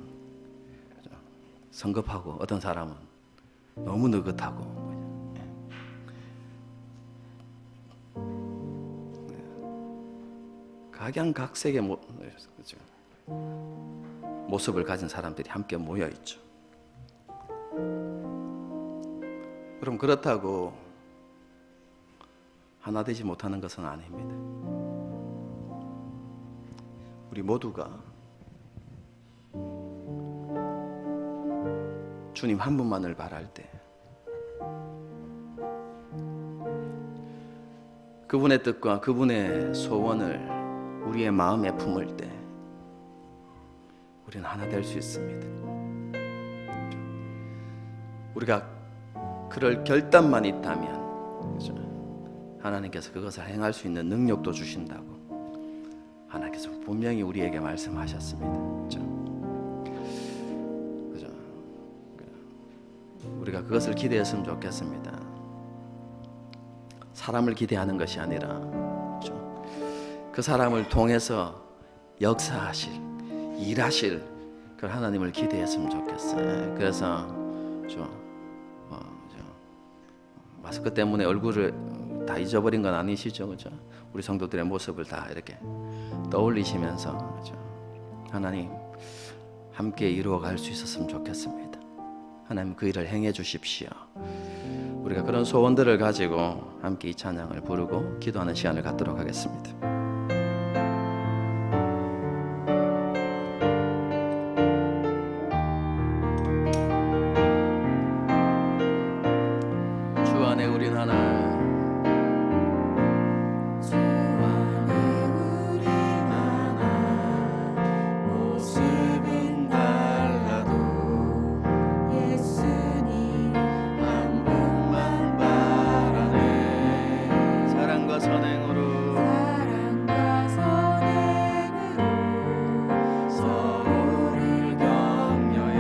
성급하고 어떤 사람은 너무 느긋하고 각양각색의 모습을 가진 사람들이 함께 모여 있죠. 그럼 그렇다고 하나 되지 못하는 것은 아닙니다. 우리 모두가 주님 한 분만을 바랄 때 그분의 뜻과 그분의 소원을 우리의 마음에 품을 때 우리는 하나 될 수 있습니다. 우리가 그럴 결단만 있다면, 그죠? 하나님께서 그것을 행할 수 있는 능력도 주신다고 하나님께서 분명히 우리에게 말씀하셨습니다. 그죠? 우리가 그것을 기대했으면 좋겠습니다. 사람을 기대하는 것이 아니라, 그죠? 그 사람을 통해서 역사하실, 일하실 그 하나님을 기대했으면 좋겠어요. 그래서 마스크 때문에 얼굴을 다 잊어버린 건 아니시죠, 그죠? 우리 성도들의 모습을 다 이렇게 떠올리시면서, 그죠? 하나님 함께 이루어갈 수 있었으면 좋겠습니다. 하나님 그 일을 행해 주십시오. 우리가 그런 소원들을 가지고 함께 이 찬양을 부르고 기도하는 시간을 갖도록 하겠습니다. 주 안에 우린 하나, 주 안에 우리 하나 모습은 달라도 예수님 한 분만 바라네. 사랑과 선행으로 사랑과 선행으로 서로를 격려해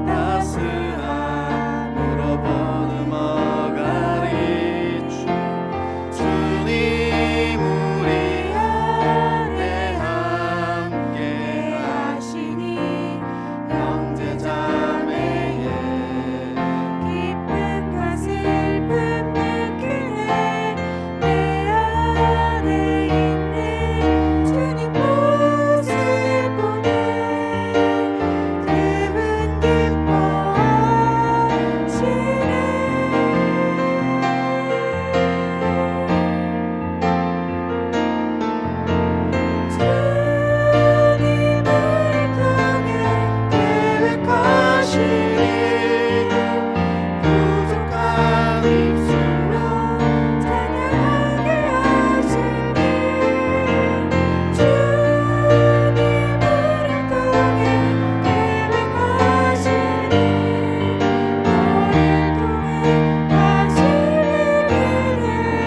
따스함으로 보듬어가리. 주님 우리 안에 함께 하시니 형제 자매의 기쁨과 슬픔 느끼네. 내 안에 있는 주님 모습 보네. 그분 기뻐하시네.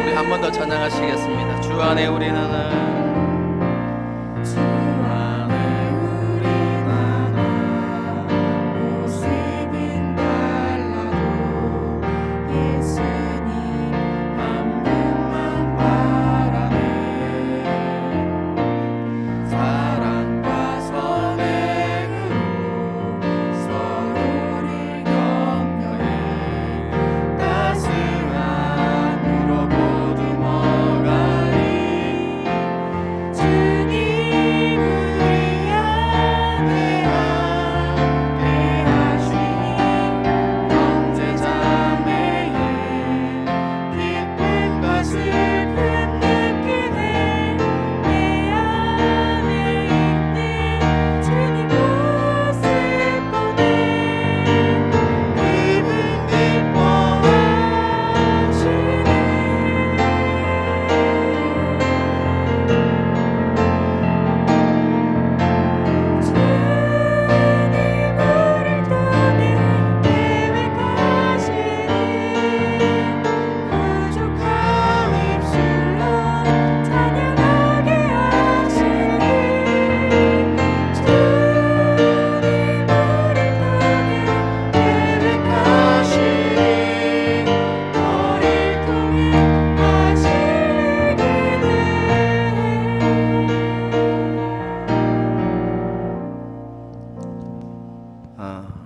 우리 한 번 더 찬양하시겠습니다. 주 안에 우리 하나, 주 안에 우리 하나 모습은 달라도 예수님 한 분만 바라네. 사랑과 선행으로 서로를 격려해 따스함으로 보듬어가리. 주님 우리 안에 함께 하시니 형제 자매의 기쁨과 슬픔 느끼네. 내 안에 있는 주님 모습 보네. 그분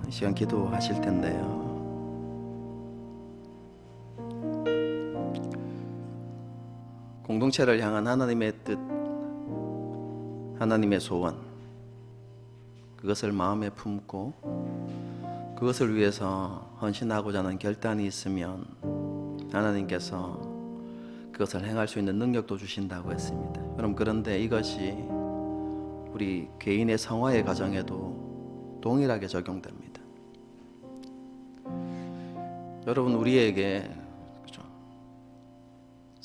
이 시간 기도하실 텐데요. 공동체를 향한 하나님의 뜻, 하나님의 소원, 그것을 마음에 품고 그것을 위해서 헌신하고자 하는 결단이 있으면 하나님께서 그것을 행할 수 있는 능력도 주신다고 했습니다. 여러분, 그런데 이것이 우리 개인의 성화의 과정에도 동일하게 적용됩니다. 여러분, 우리에게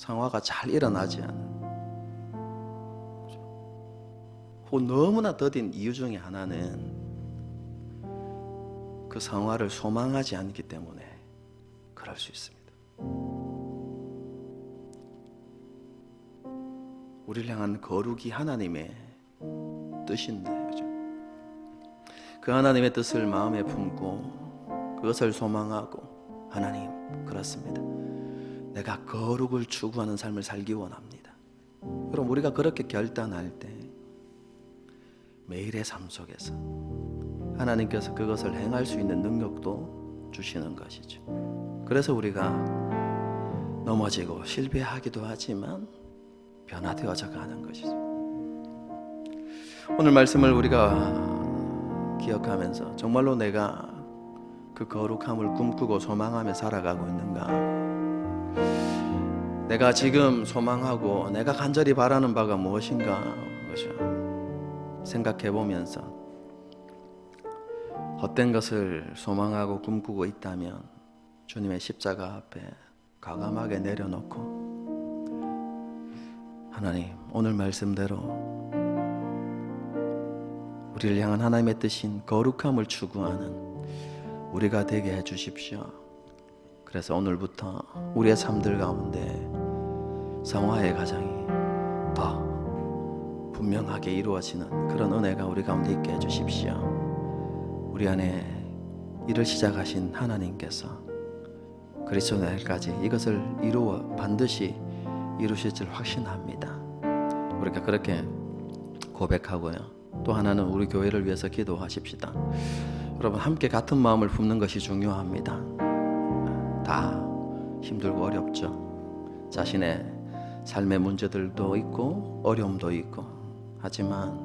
성화가 잘 일어나지 않는, 혹은 너무나 더딘 이유 중에 하나는 그 성화를 소망하지 않기 때문에 그럴 수 있습니다. 우리를 향한 거룩이 하나님의 뜻인데, 그죠? 그 하나님의 뜻을 마음에 품고 그것을 소망하고, 하나님, 그렇습니다, 내가 거룩을 추구하는 삶을 살기 원합니다. 그럼 우리가 그렇게 결단할 때 매일의 삶 속에서 하나님께서 그것을 행할 수 있는 능력도 주시는 것이죠. 그래서 우리가 넘어지고 실패하기도 하지만 변화되어져 가는 것이죠. 오늘 말씀을 우리가 기억하면서 정말로 내가 그 거룩함을 꿈꾸고 소망하며 살아가고 있는가? 내가 지금 소망하고 내가 간절히 바라는 바가 무엇인가? 그죠? 생각해 보면서 헛된 것을 소망하고 꿈꾸고 있다면 주님의 십자가 앞에 과감하게 내려놓고, 하나님, 오늘 말씀대로 우리를 향한 하나님의 뜻인 거룩함을 추구하는 우리가 되게 해 주십시오. 그래서 오늘부터 우리의 삶들 가운데 성화의 가정이 더 분명하게 이루어지는 그런 은혜가 우리 가운데 있게 해 주십시오. 우리 안에 일을 시작하신 하나님께서 그리스도 날까지 이것을 이루어 반드시 이루실 줄 확신합니다. 우리가 그렇게 고백하고요. 또 하나는 우리 교회를 위해서 기도하십시다. 여러분, 함께 같은 마음을 품는 것이 중요합니다. 다 힘들고 어렵죠. 자신의 삶의 문제들도 있고 어려움도 있고, 하지만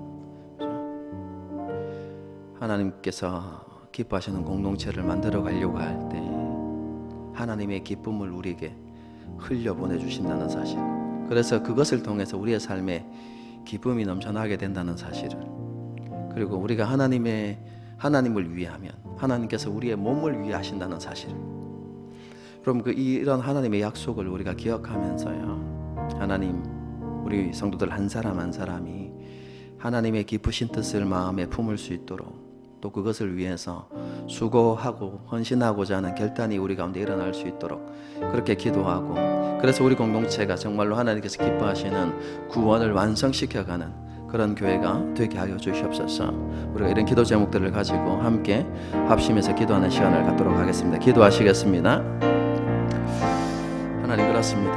하나님께서 기뻐하시는 공동체를 만들어 가려고 할 때 하나님의 기쁨을 우리에게 흘려 보내주신다는 사실, 그래서 그것을 통해서 우리의 삶에 기쁨이 넘쳐나게 된다는 사실을, 그리고 우리가 하나님을 위하면 하나님께서 우리의 몸을 위하신다는 사실, 그럼 이런 하나님의 약속을 우리가 기억하면서요, 하나님, 우리 성도들 한 사람 한 사람이 하나님의 기쁘신 뜻을 마음에 품을 수 있도록, 또 그것을 위해서 수고하고 헌신하고자 하는 결단이 우리 가운데 일어날 수 있도록 그렇게 기도하고, 그래서 우리 공동체가 정말로 하나님께서 기뻐하시는 구원을 완성시켜가는 그런 교회가 되게 하여 주시옵소서. 우리가 이런 기도 제목들을 가지고 함께 합심해서 기도하는 시간을 갖도록 하겠습니다. 기도하시겠습니다. 하나님, 그렇습니다.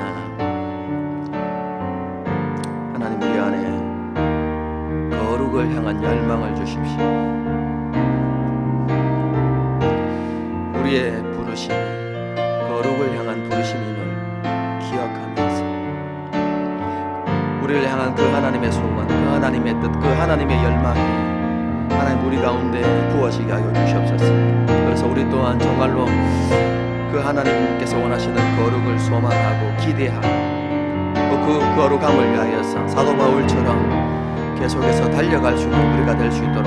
하나님, 우리 안에 거룩을 향한 열망을 주십시오. 우리의 부르심, 거룩을 향한 부르심임을 기억하면서 우리를 향한 그 하나님의 소원, 그 하나님의 뜻, 그 하나님의 열망이 하나님 우리 가운데 부어지게 하여 주시옵소서. 그래서 우리 또한 정말로 그 하나님께서 원하시는 거룩을 소망하고 기대하고, 또 그 거룩함을 위하여서 사도 바울처럼 계속해서 달려갈 수 있는 우리가 될 수 있도록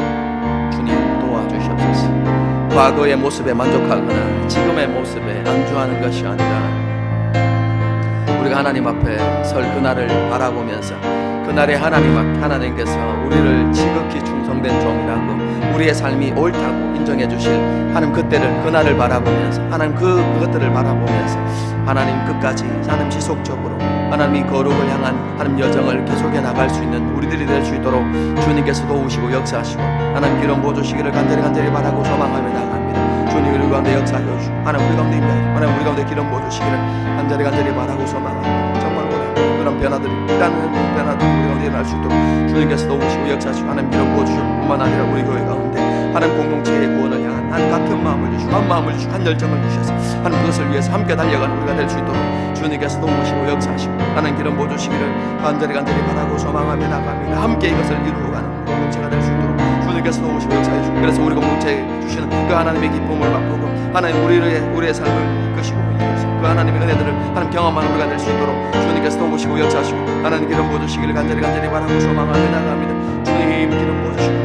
주님 도와주시옵소서. 과거의 모습에 만족하거나 지금의 모습에 안주하는 것이 아니라 우리가 하나님 앞에 설 그날을 바라보면서 그날에 하나님께서 우리를 지극히 충성된 종이라고 우리의 삶이 옳다고 인정해 주실 하나님 그날을 바라보면서 하나님 그것들을 바라보면서 하나님 끝까지 하나님 지속적으로 하나님이 거룩을 향한 하나님 여정을 계속해 나갈 수 있는 우리들이 될 수 있도록 주님께서 도우시고 역사하시고 하나님 기름 부어주시기를 간절히 바라고 소망하며 나갑니다. 주님 우리 가운데 역사하여 주시고 하나님 우리 가운데 임하여 하나님 우리 가운데 기름 부어주시기를 간절히 바라고 소망합니다. 정말 그런 변화들이 우리 가운데 일어날 수 있도록 주님께서 도우시고 역사하시고 하나님 기름 부어주시고 뿐만 아니라 우리 교회 가운데 하나님 공동체의 구원을 향한 한 같은 마음을 주시고 한 마음을 주시고 한 열정을 주셔서 하나님 그것을 위해서 함께 달려가는 우리가 될 수 있도록 주님께서 도우시고 역사하시고 하나님 기름 부어주시기를 간절히 바라고 소망하며 나갑니다. 함께 이것을 이루어가는 공동체가 될 수 있도록 주님께서 도우시고 역사해 주시고, 그래서 우리 공동체에 주시는 그 하나님의 기쁨을 맛보고 하나님 우리의 삶을 이끄시고 그 하나님의 은혜들을 하나님 경험하는 우리가 될 수 있도록 주님께서 도우시고 역사하시고 하나님 기름 부어주시기를 간절히 바라고 소망하며 나갑니다. 주님 기름 부어주시고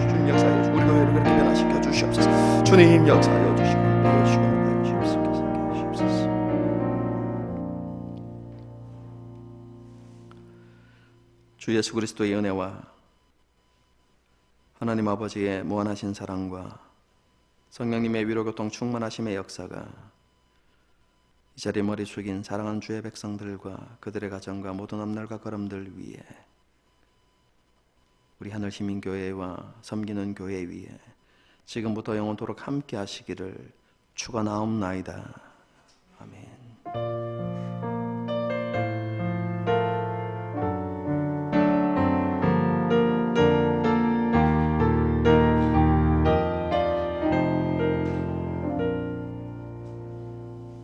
주님 역사해 주시고 우리 교회를 그렇게 변화시켜 주시옵소서. 주님 역사하여 주시고 주시옵소서. 주 예수 그리스도의 은혜와 하나님 아버지의 무한하신 사랑과 성령님의 위로교통 충만하심의 역사가 이 자리에 머리 숙인 사랑하는 주의 백성들과 그들의 가정과 모든 앞날과 걸음들 위에, 우리 하늘시민교회와 섬기는 교회 위에 지금부터 영원토록 함께 하시기를 축원하옵나이다. 아멘.